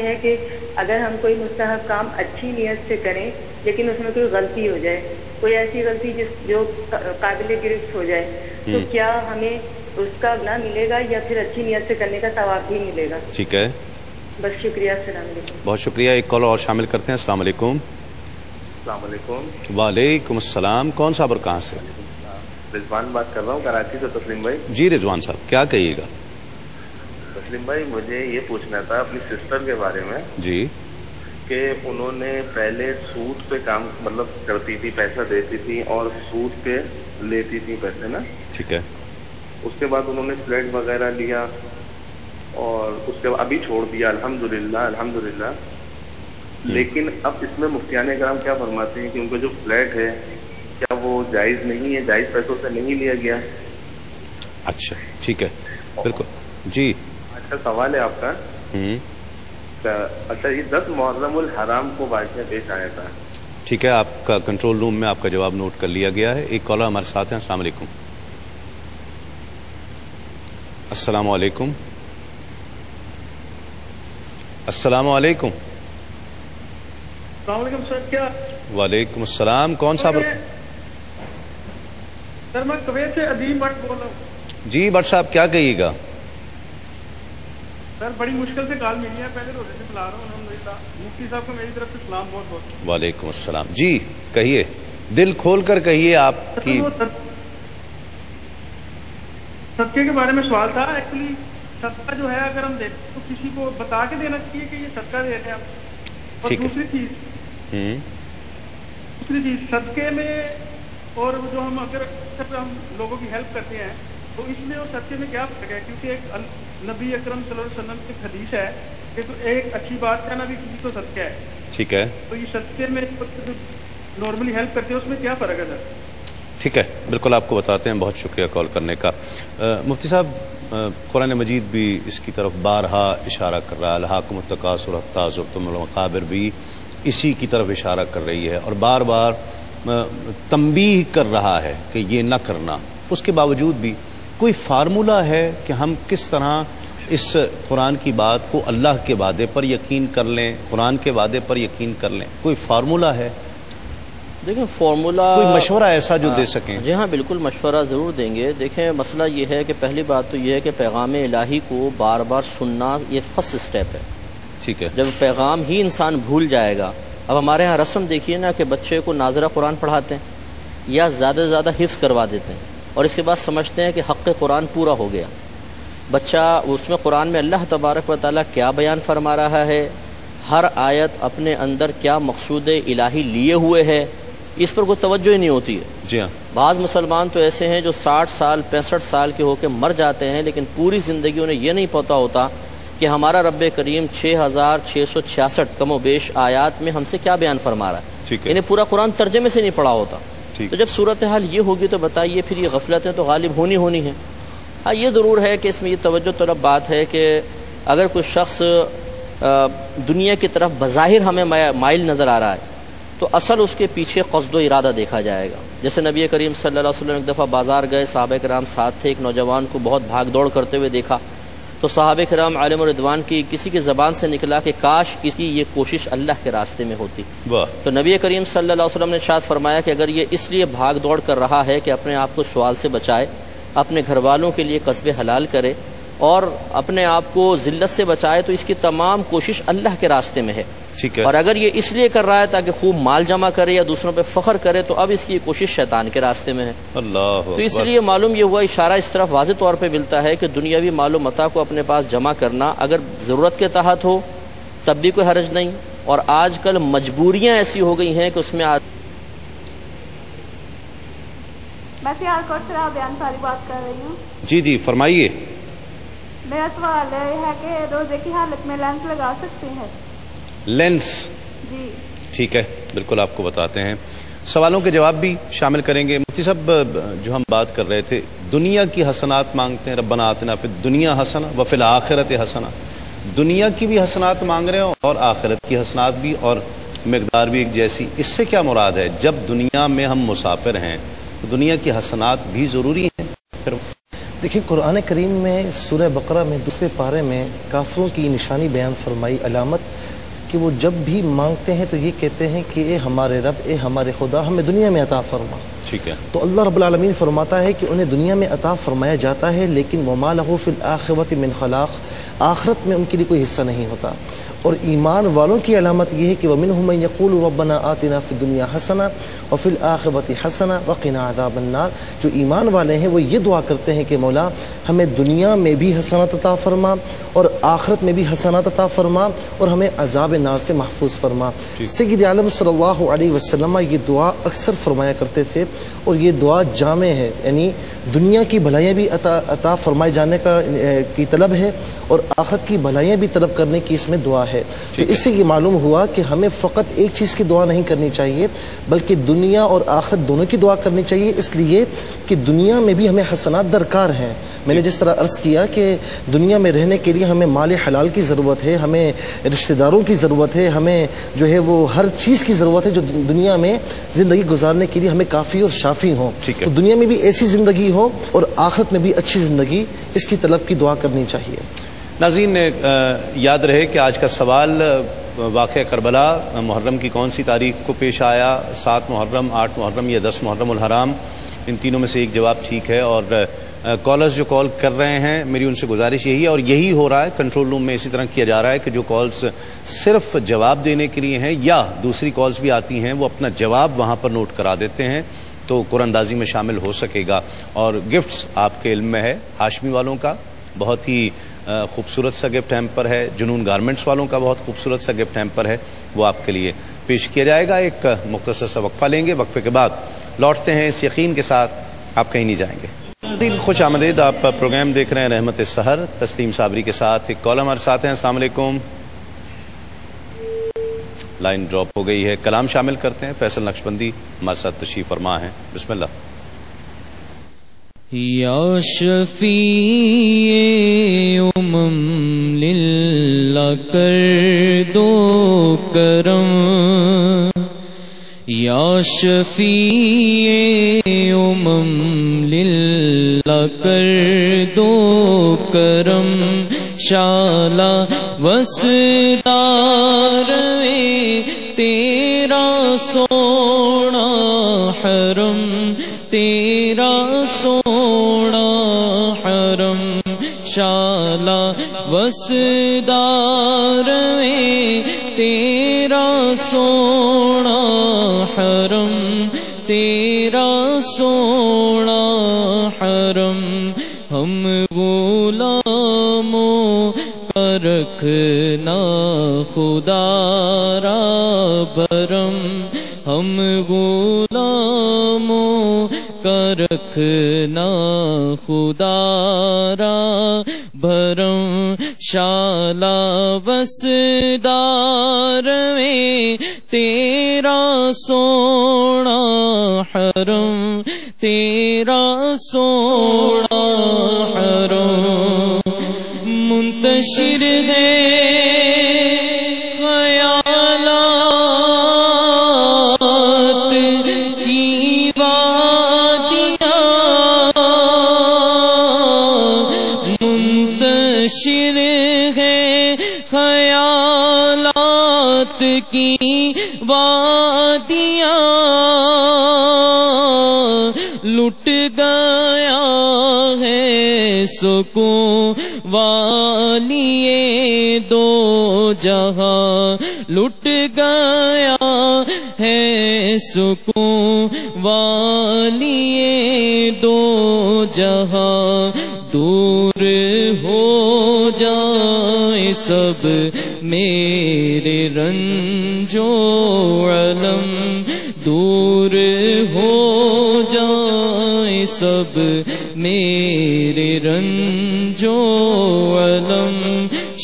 ہے کہ اگر ہم کوئی مستحب کام اچھی نیت سے کریں لیکن اس میں کوئی غلطی ہو جائے، کوئی ایسی غلطی جو قابل گرفت ہو جائے، تو کیا ہمیں اس کا گناہ ملے گا یا پھر اچھی نیت سے کرنے کا ثواب بھی ملے گا؟ ٹھیک ہے. بس شکریہ. السلام علیکم. بہت شکریہ. ایک کال اور شامل کرتے ہیں. السلام علیکم. السلام علیکم. وعلیکم السلام. کون صاحب اور کہاں سے؟ رضوان بات کر رہا ہوں کراچی سے. تسلیم بھائی. جی رضوان صاحب کیا کہیے گا؟ تسلیم بھائی مجھے یہ پوچھنا تھا اپنی سسٹر کے بارے میں. جی. کہ انہوں نے پہلے سود پہ کام مطلب کرتی تھی, پیسہ دیتی تھی اور سود پہ لیتی تھی پیسے نا. ٹھیک ہے. اس کے بعد انہوں نے فلیٹ وغیرہ لیا اور اس کے بعد ابھی چھوڑ دیا الحمدللہ الحمدللہ. لیکن اب اس میں مفتیان کرام کیا فرماتے ہیں کہ ان کا جو فلیٹ ہے کیا وہ جائز نہیں ہے, جائز پیسوں سے نہیں لیا گیا؟ اچھا ٹھیک ہے بالکل. جی اچھا سوال ہے آپ کا. اچھا یہ 10 محرم الحرام کو واقعہ پیش آیا تھا. ٹھیک ہے, آپ کا کنٹرول روم میں آپ کا جواب نوٹ کر لیا گیا ہے. ایک کالر ہمارے ساتھ ہیں. السلام علیکم. السلام علیکم. السلام علیکم. السلام علیکم سر. کیا؟ وعلیکم السلام. کون صاحب؟ سر میں کویت سے ادیم بٹ بول رہا ہوں. جی بٹ صاحب کیا کہیے گا؟ سر بڑی مشکل سے کال ملی ہے, پہلے روزے سے بلا رہا ہوں. الحمدللہ. مفتی صاحب کو میری طرف سے سلام بہت بہت. وعلیکم السلام. جی کہیے, دل کھول کر کہیے. آپ کی صدقے کے بارے میں سوال تھا. ایکچولی صدقہ جو ہے اگر ہم دیکھیں تو کسی کو بتا کے دینا چاہیے کہ یہ صدقہ دے رہے ہیں آپ. اور دوسری چیز صدقے میں اور جو ہم اگر ہم لوگوں کی ہیلپ کرتے ہیں تو اس میں اور صدقے میں کیا فرق ہے؟ کیونکہ ایک نبی اکرم صلی اللہ علیہ وسلم کی حدیث ہے کہ تو ایک اچھی بات کہنا بھی کسی کو صدقہ ہے. ٹھیک ہے. تو یہ صدقے میں نارملی ہیلپ کرتے ہیں اس میں کیا فرق ہے سر؟ ٹھیک ہے بالکل آپ کو بتاتے ہیں. بہت شکریہ کال کرنے کا. مفتی صاحب قرآن مجید بھی اس کی طرف بارہا اشارہ کر رہا ہے. الہاکم التکاثر حتی زرتم المقابر بھی اسی کی طرف اشارہ کر رہی ہے اور بار بار تنبیہ کر رہا ہے کہ یہ نہ کرنا. اس کے باوجود بھی کوئی فارمولہ ہے کہ ہم کس طرح اس قرآن کی بات کو اللہ کے وعدے پر یقین کر لیں, قرآن کے وعدے پر یقین کر لیں؟ کوئی فارمولہ ہے؟ دیکھیں فارمولہ, کوئی مشورہ ایسا جو دے سکیں؟ جی ہاں بالکل مشورہ ضرور دیں گے. دیکھیں مسئلہ یہ ہے کہ پہلی بات تو یہ ہے کہ پیغام الہی کو بار بار سننا یہ فرسٹ اسٹیپ ہے. ٹھیک ہے. جب پیغام ہی انسان بھول جائے گا. اب ہمارے ہاں رسم دیکھیے نا کہ بچے کو ناظرہ قرآن پڑھاتے ہیں یا زیادہ سے زیادہ حفظ کروا دیتے ہیں اور اس کے بعد سمجھتے ہیں کہ حق قرآن پورا ہو گیا. بچہ اس میں قرآن میں اللہ تبارک و تعالیٰ کیا بیان فرما رہا ہے, ہر آیت اپنے اندر کیا مقصود الہی لیے ہوئے ہے, اس پر کوئی توجہ ہی نہیں ہوتی ہے. جی ہاں. بعض مسلمان تو ایسے ہیں جو 60 سال 65 سال کے ہو کے مر جاتے ہیں لیکن پوری زندگی انہیں یہ نہیں پتہ ہوتا کہ ہمارا رب کریم 6666 کم و بیش آیات میں ہم سے کیا بیان فرما رہا ہے. انہیں پورا قرآن ترجمے سے نہیں پڑھا ہوتا. تو جب صورتحال یہ ہوگی تو بتائیے پھر یہ غفلتیں تو غالب ہونی ہیں. ہاں یہ ضرور ہے کہ اس میں یہ توجہ طلب بات ہے کہ اگر کوئی شخص دنیا کی طرف بظاہر ہمیں مائل نظر آ رہا ہے تو اصل اس کے پیچھے قصد و ارادہ دیکھا جائے گا. جیسے نبی کریم صلی اللہ علیہ وسلم ایک دفعہ بازار گئے, صحابہ کرام ساتھ تھے, ایک نوجوان کو بہت بھاگ دوڑ کرتے ہوئے دیکھا تو صحابہ کرام عالم رضوان کی کسی کی زبان سے نکلا کہ کاش اس کی یہ کوشش اللہ کے راستے میں ہوتی. تو نبی کریم صلی اللہ علیہ وسلم نے ارشاد فرمایا کہ اگر یہ اس لیے بھاگ دوڑ کر رہا ہے کہ اپنے آپ کو سوال سے بچائے, اپنے گھر والوں کے لیے قصب حلال کرے اور اپنے آپ کو ذلت سے بچائے تو اس کی تمام کوشش اللہ کے راستے میں ہے. اور اگر یہ اس لیے کر رہا ہے تاکہ خوب مال جمع کرے یا دوسروں پہ فخر کرے تو اب اس کی کوشش شیطان کے راستے میں ہے. تو اس لیے معلوم یہ ہوا, اشارہ اس طرف واضح طور پہ ملتا ہے کہ دنیاوی مال و متاع کو اپنے پاس جمع کرنا اگر ضرورت کے تحت ہو تب بھی کوئی حرج نہیں, اور آج کل مجبوریاں ایسی ہو گئی ہیں کہ اس میں میں یار کوٹ سے بیان ساری بات کر رہی ہوں. جی فرمائیے. میرا سوال یہ ہے کہ روزے کی حالت میں لینس لگا سکتے ہیں؟ لینس؟ جی ٹھیک ہے بالکل آپ کو بتاتے ہیں. سوالوں کے جواب بھی شامل کریں گے. مفتی صاحب جو ہم بات کر رہے تھے دنیا کی حسنات مانگتے ہیں, ربنا آتنا فی الدنیا حسنہ وفی الآخرۃ حسنہ. دنیا کی بھی حسنات مانگ رہے ہیں اور آخرت کی حسنات بھی, اور مقدار بھی ایک جیسی. اس سے کیا مراد ہے؟ جب دنیا میں ہم مسافر ہیں تو دنیا کی حسنات بھی ضروری ہیں. دیکھیں قرآن کریم میں سورہ بقرہ میں دوسرے پارے میں کافروں کی نشانی بیان فرمائی, علامت, کہ وہ جب بھی مانگتے ہیں تو یہ کہتے ہیں کہ اے ہمارے رب, اے ہمارے خدا, ہمیں دنیا میں عطا فرما. ٹھیک ہے. تو اللہ رب العالمین فرماتا ہے کہ انہیں دنیا میں عطا فرمایا جاتا ہے لیکن وما لہ فی الآخرۃ من خلاق، آخرت میں ان کے لیے کوئی حصہ نہیں ہوتا. اور ایمان والوں کی علامت یہ ہے کہ وَمِنْهُم مَّن يَقُولُ رَبَّنَا آتِنَا فِي الدُّنْيَا حَسَنَةً وَفِي الْآخِرَةِ حَسَنَةً وَقِنَا عَذَابَ النَّارِ. جو ایمان والے ہیں وہ یہ دعا کرتے ہیں کہ مولا ہمیں دنیا میں بھی حسنات عطا فرما اور آخرت میں بھی حسنات عطا فرما اور ہمیں عذاب نار سے محفوظ فرما. سید عالم صلی اللہ علیہ وسلم یہ دعا اکثر فرمایا کرتے تھے اور یہ دعا جامع ہے، یعنی دنیا کی بھلائیاں بھی عطا فرمائے جانے کی طلب ہے اور آخرت کی بھلائیاں بھی طلب کرنے کی اس میں دعا ہے. تو اس سے یہ معلوم ہوا کہ ہمیں فقط ایک چیز کی دعا نہیں کرنی چاہیے بلکہ دنیا اور آخرت دونوں کی دعا کرنی چاہیے، اس لیے کہ دنیا میں بھی ہمیں حسنات درکار ہیں. میں نے جس طرح عرض کیا کہ دنیا میں رہنے کے لیے ہمیں مال حلال کی ضرورت ہے، ہمیں رشتہ داروں کی ضرورت ہے، ہمیں جو ہے وہ ہر چیز کی ضرورت ہے جو دنیا میں زندگی گزارنے کے لیے ہمیں کافی اور شافی ہوں. تو دنیا میں بھی ایسی زندگی ہو اور آخرت میں بھی اچھی زندگی، اس کی طلب کی دعا کرنی چاہیے. ناظرین یاد رہے کہ آج کا سوال واقعہ کربلا محرم کی کون سی تاریخ کو پیش آیا، 7 محرم، 8 محرم یا 10 محرم الحرام، ان تینوں میں سے ایک جواب ٹھیک ہے. اور کالرز جو کال کر رہے ہیں میری ان سے گزارش یہی ہے اور یہی ہو رہا ہے کنٹرول روم میں، اسی طرح کیا جا رہا ہے کہ جو کالز صرف جواب دینے کے لیے ہیں یا دوسری کالز بھی آتی ہیں وہ اپنا جواب وہاں پر نوٹ کرا دیتے ہیں تو قرآن اندازی میں شامل ہو سکے گا. اور گفٹس آپ کے علم میں ہے، ہاشمی والوں کا بہت ہی خوبصورت سا گفٹ ہیمپر ہے، جنون گارمنٹس والوں کا بہت خوبصورت سا گفٹ ہیمپر ہے، وہ آپ کے لیے پیش کیا جائے گا. ایک مختصر سا وقفہ لیں گے، وقفے کے بعد لوٹتے ہیں اس یقین کے ساتھ آپ کہیں نہیں جائیں گے. خوش آمدید، آپ پروگرام دیکھ رہے ہیں رحمت سحر، تسلیم صابری کے ساتھ. ایک کال ہمارے ساتھ ہیں. السلام علیکم. لائن ڈراپ ہو گئی ہے، کلام شامل کرتے ہیں. فیصل نقشبندی ہمارے ساتھ تشریف فرما ہیں، بسم اللہ. یا شفیع للہ کر دو کرم، یا شفیع للہ کر دو کرم، شالا وسدار تیرا سونا حرم، تیرا سونا حرم، شالا وسدار تیرا سونا حرم، تیرا سونا حرم. ہم غلاموں کا رکھنا خدا را بھرم، ہم غلاموں کا رکھنا خدا را بھرم، شالا وسدار تیرا سونا حرم، تیرا سونا حرم. منتشر ہے خیالات کی وادیاں، منتشر ہے خیالات کی وادیاں، لٹ گیا ہے سکون والی دو جہاں، لٹ گیا ہے سکون والی دو جہاں. دور ہو جائے سب میرے رنج و علم، دور ہو جائے سب میرے رنج و علم،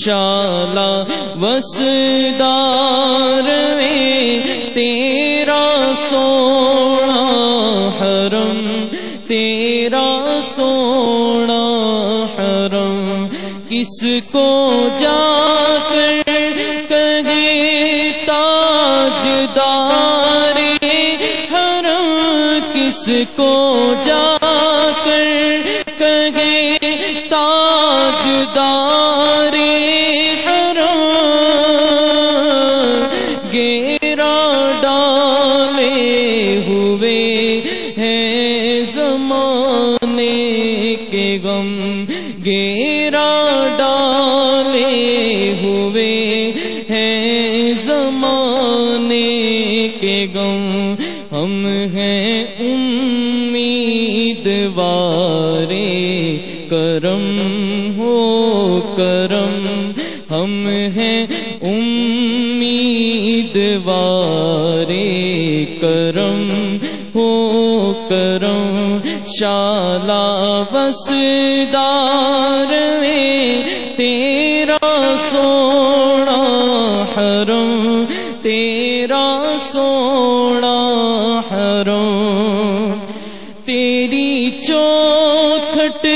شالا وسدار تیرا سونا حرم، تیرا سونا حرم. کس کو جا کر کہے تاجدار حرم، کس کو جا کر کہے تاجدار حرم، گیرا ڈالے ہوئے ہیں زمانے کے غم گیرا ڈالے ہوئے ہیں زمانے کے غم ہم ہیں امیدوارے کرم ہو کرم ہم ہیں امیدوارے کرم ہو کرم شالا وسدار میں تیرا سونا حرم تیرا سونا حرم تیری چوکھٹ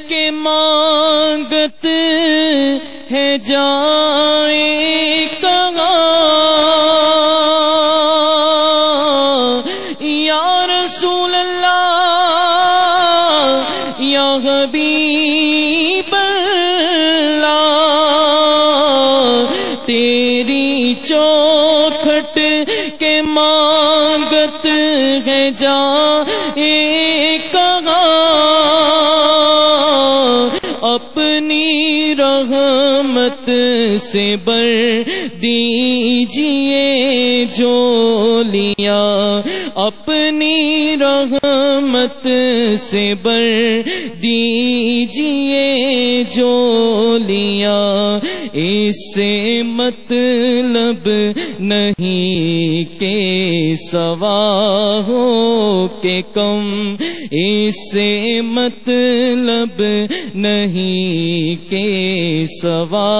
کے مانگت ہے جائے کہاں یا رسول اللہ یا حبیب اللہ تیری چوکھٹ کے مانگت ہے جائے کہاں اپنی رحمت سے بر دیجئے جولیاں اپنی رحمت سے بر دیجئے جولیاں اس سے مطلب نہیں کہ سوا ہو کہ کم اس سے مطلب نہیں کہ سوا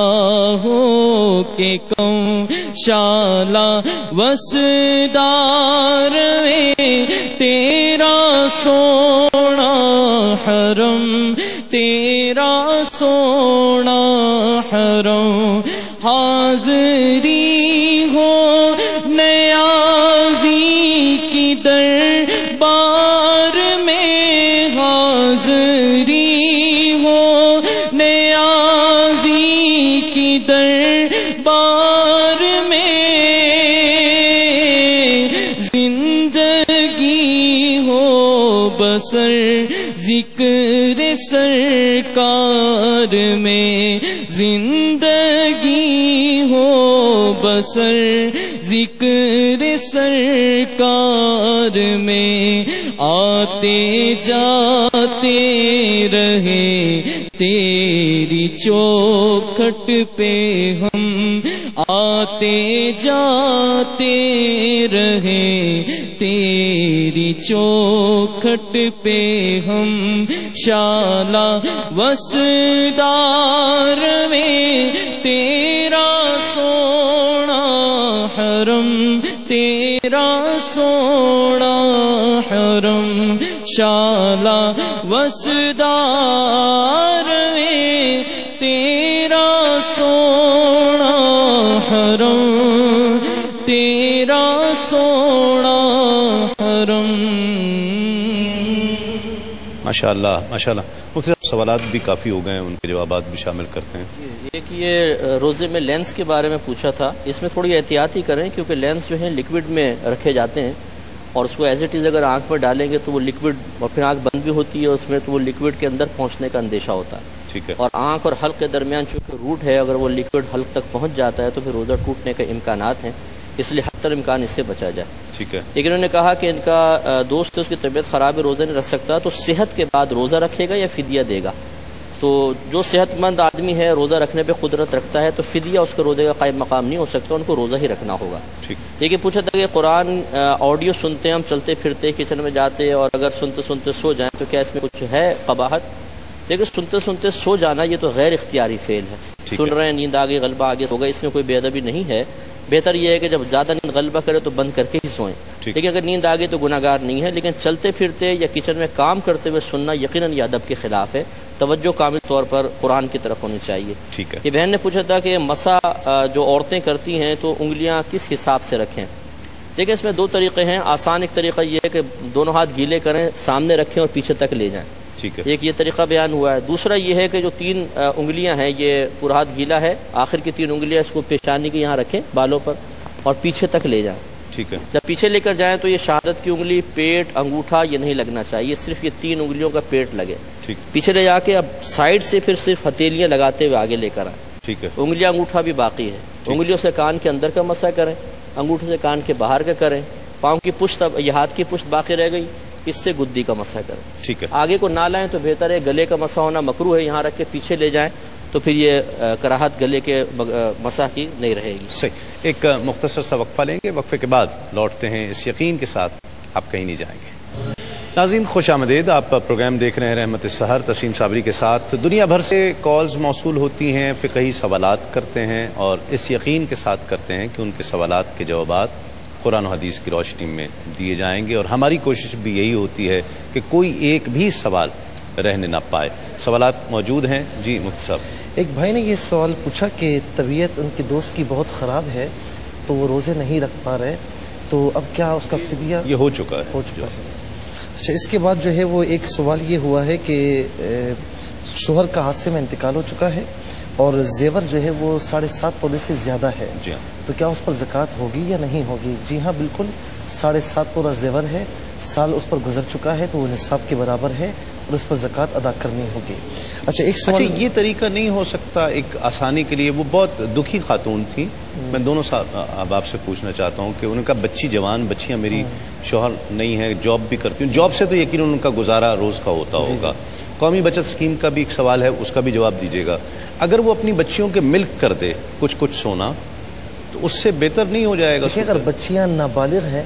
ہو کہ کم شالا وسدار میں تیرا سونا حرم تیرا سونا حرم حاضری ہو نیازی کی دربار میں حاضری ہو نیازی کی دربار میں زندگی ہو بسر ذکر سرکار میں زندگی ہو بسر ذکر سرکار میں آتے جاتے رہے تیری چوکھٹ پہ ہم آتے جاتے رہے تیری چوکھٹ پہ ہم شالا وسدار میں تیرا سونا حرم تیرا سونا حرم شالا وسدار میں تیرا سونا حرم تیرا سونا حرم ماشاءاللہ ماشاءاللہ مفتی صاحب سوالات بھی کافی ہو گئے ہیں ان کے جوابات بھی شامل کرتے ہیں ایک یہ روزے میں لینس کے بارے میں پوچھا تھا اس میں تھوڑی احتیاط ہی کریں کیونکہ لینس جو ہیں لکوڈ میں رکھے جاتے ہیں اور اس کو ایز اٹ از اگر آنکھ میں ڈالیں گے تو وہ لکوڈ اور پھر آنکھ بند بھی ہوتی ہے اس میں تو وہ لکوڈ کے اندر پہنچنے کا اندیشہ ہوتا ہے ٹھیک ہے اور آنکھ اور حلق کے درمیان چونکہ روٹ ہے اگر وہ لکوڈ حلق تک پہنچ جاتا ہے تو پھر روزہ ٹوٹنے کے امکانات ہیں اس لیے حتر امکان اس سے بچا جائے ٹھیک ہے لیکن انہوں نے کہا کہ ان کا دوست ہے اس کی طبیعت خراب ہے روزہ نہیں رکھ سکتا تو صحت کے بعد روزہ رکھے گا یا فدیہ دے گا تو جو صحت مند آدمی ہے روزہ رکھنے پہ قدرت رکھتا ہے تو فدیہ اس کے روزے کا قائم مقام نہیں ہو سکتا ان کو روزہ ہی رکھنا ہوگا ٹھیک ہے پوچھا تھا کہ قرآن آڈیو سنتے ہیں ہم چلتے پھرتے کچن میں جاتے اور اگر سنتے سنتے سو جائیں تو کیا اس میں کچھ ہے قباحت لیکن سنتے سنتے سو جانا یہ تو غیر اختیاری فعل ہے سن رہے ہیں نیند آگے غلبہ آگے ہوگا اس میں کوئی بے ادبی نہیں ہے بہتر یہ ہے کہ جب زیادہ نیند غلبہ کرے تو بند کر کے ہی سوئیں لیکن اگر نیند آگے تو گناہ گار نہیں ہے لیکن چلتے پھرتے یا کچن میں کام کرتے ہوئے سننا یقیناً یہ ادب کے خلاف ہے توجہ کامل طور پر قرآن کی طرف ہونی چاہیے ٹھیک ہے یہ بہن نے پوچھا تھا کہ مسا جو عورتیں کرتی ہیں تو انگلیاں کس حساب سے رکھیں دیکھیں اس میں دو طریقے ہیں آسان ایک طریقہ یہ ہے کہ دونوں ہاتھ گیلے کریں سامنے رکھیں اور پیچھے تک لے جائیں ٹھیک ہے ایک یہ طریقہ بیان ہوا ہے دوسرا یہ ہے کہ جو 3 انگلیاں ہیں یہ پورا ہاتھ گیلا ہے آخر کی 3 انگلیاں اس کو پیشانی کے یہاں رکھیں بالوں پر اور پیچھے تک لے جائیں ٹھیک ہے. جب پیچھے لے کر جائیں تو یہ شہادت کی انگلی، پیٹ، انگوٹھا یہ نہیں لگنا چاہیے، صرف یہ 3 انگلیوں کا پیٹ لگے. پیچھے لے جا کے اب سائڈ سے پھر صرف ہتھیلیاں لگاتے ہوئے آگے لے کر آئیں. ٹھیک ہے. انگلیاں انگوٹھا بھی باقی ہے. انگلیوں سے کان کے اندر کا مسح کریں، انگوٹھے سے کان کے باہر کا کریں. پاؤں کی پشت، یہ ہاتھ کی پشت باقی رہ گئی، اس سے گدی کا مسح کریں. ٹھیک ہے. آگے کو نہ لائیں تو بہتر ہے. گلے کا مسح ہونا مکروہ ہے، یہاں رکھ کے پیچھے لے جائیں تو پھر یہ کراہت گلے کے مسح کی نہیں رہے گی. صحیح. ایک مختصر سا وقفہ لیں گے، وقفے کے بعد لوٹتے ہیں اس یقین کے ساتھ آپ کہیں نہیں جائیں گے. ناظرین خوش آمدید. آپ پروگرام دیکھ رہے ہیں رحمت السحر تسلیم صابری کے ساتھ. دنیا بھر سے کالز موصول ہوتی ہیں، فقہی سوالات کرتے ہیں اور اس یقین کے ساتھ کرتے ہیں کہ ان کے سوالات کے جوابات قرآن و حدیث کی روشنی میں دیے جائیں گے، اور ہماری کوشش بھی یہی ہوتی ہے کہ کوئی ایک بھی سوال رہنے نہ پائے. سوالات موجود ہیں. جی مفتی صاحب. ایک بھائی نے یہ سوال پوچھا کہ طبیعت ان کے دوست کی بہت خراب ہے تو وہ روزے نہیں رکھ پا رہے، تو اب کیا اس کا فدیہ؟ یہ ہو چکا ہے. اچھا، اس کے بعد جو ہے وہ ایک سوال یہ ہوا ہے کہ شوہر کا حادثے میں انتقال ہو چکا ہے اور زیور جو ہے وہ 7.5 تولے سے زیادہ ہے. تو کیا اس پر زکوٰۃ ہوگی یا نہیں ہوگی؟ جی ہاں بالکل، 7.5 تولہ زیور ہے، سال اس پر گزر چکا ہے تو وہ نصاب کے برابر ہے اور اس پر زکوٰۃ ادا کرنی ہوگی. اچھا ایک سوال. یہ طریقہ نہیں ہو سکتا ایک آسانی کے لیے؟ وہ بہت دکھی خاتون تھی، میں دونوں اب آپ سے پوچھنا چاہتا ہوں کہ ان کا بچی جوان بچیاں میری، شوہر نہیں ہے، جاب بھی کرتی ہوں، جاب سے تو یقیناً ان کا گزارا روز کا ہوتا ہوگا. قومی بچت اسکیم کا بھی ایک سوال ہے، اس کا بھی جواب دیجیے گا. اگر وہ اپنی بچیوں کے ملک کر دے کچھ سونا تو اس سے بہتر نہیں ہو جائے گا؟ اگر بچیاں نابالغ ہیں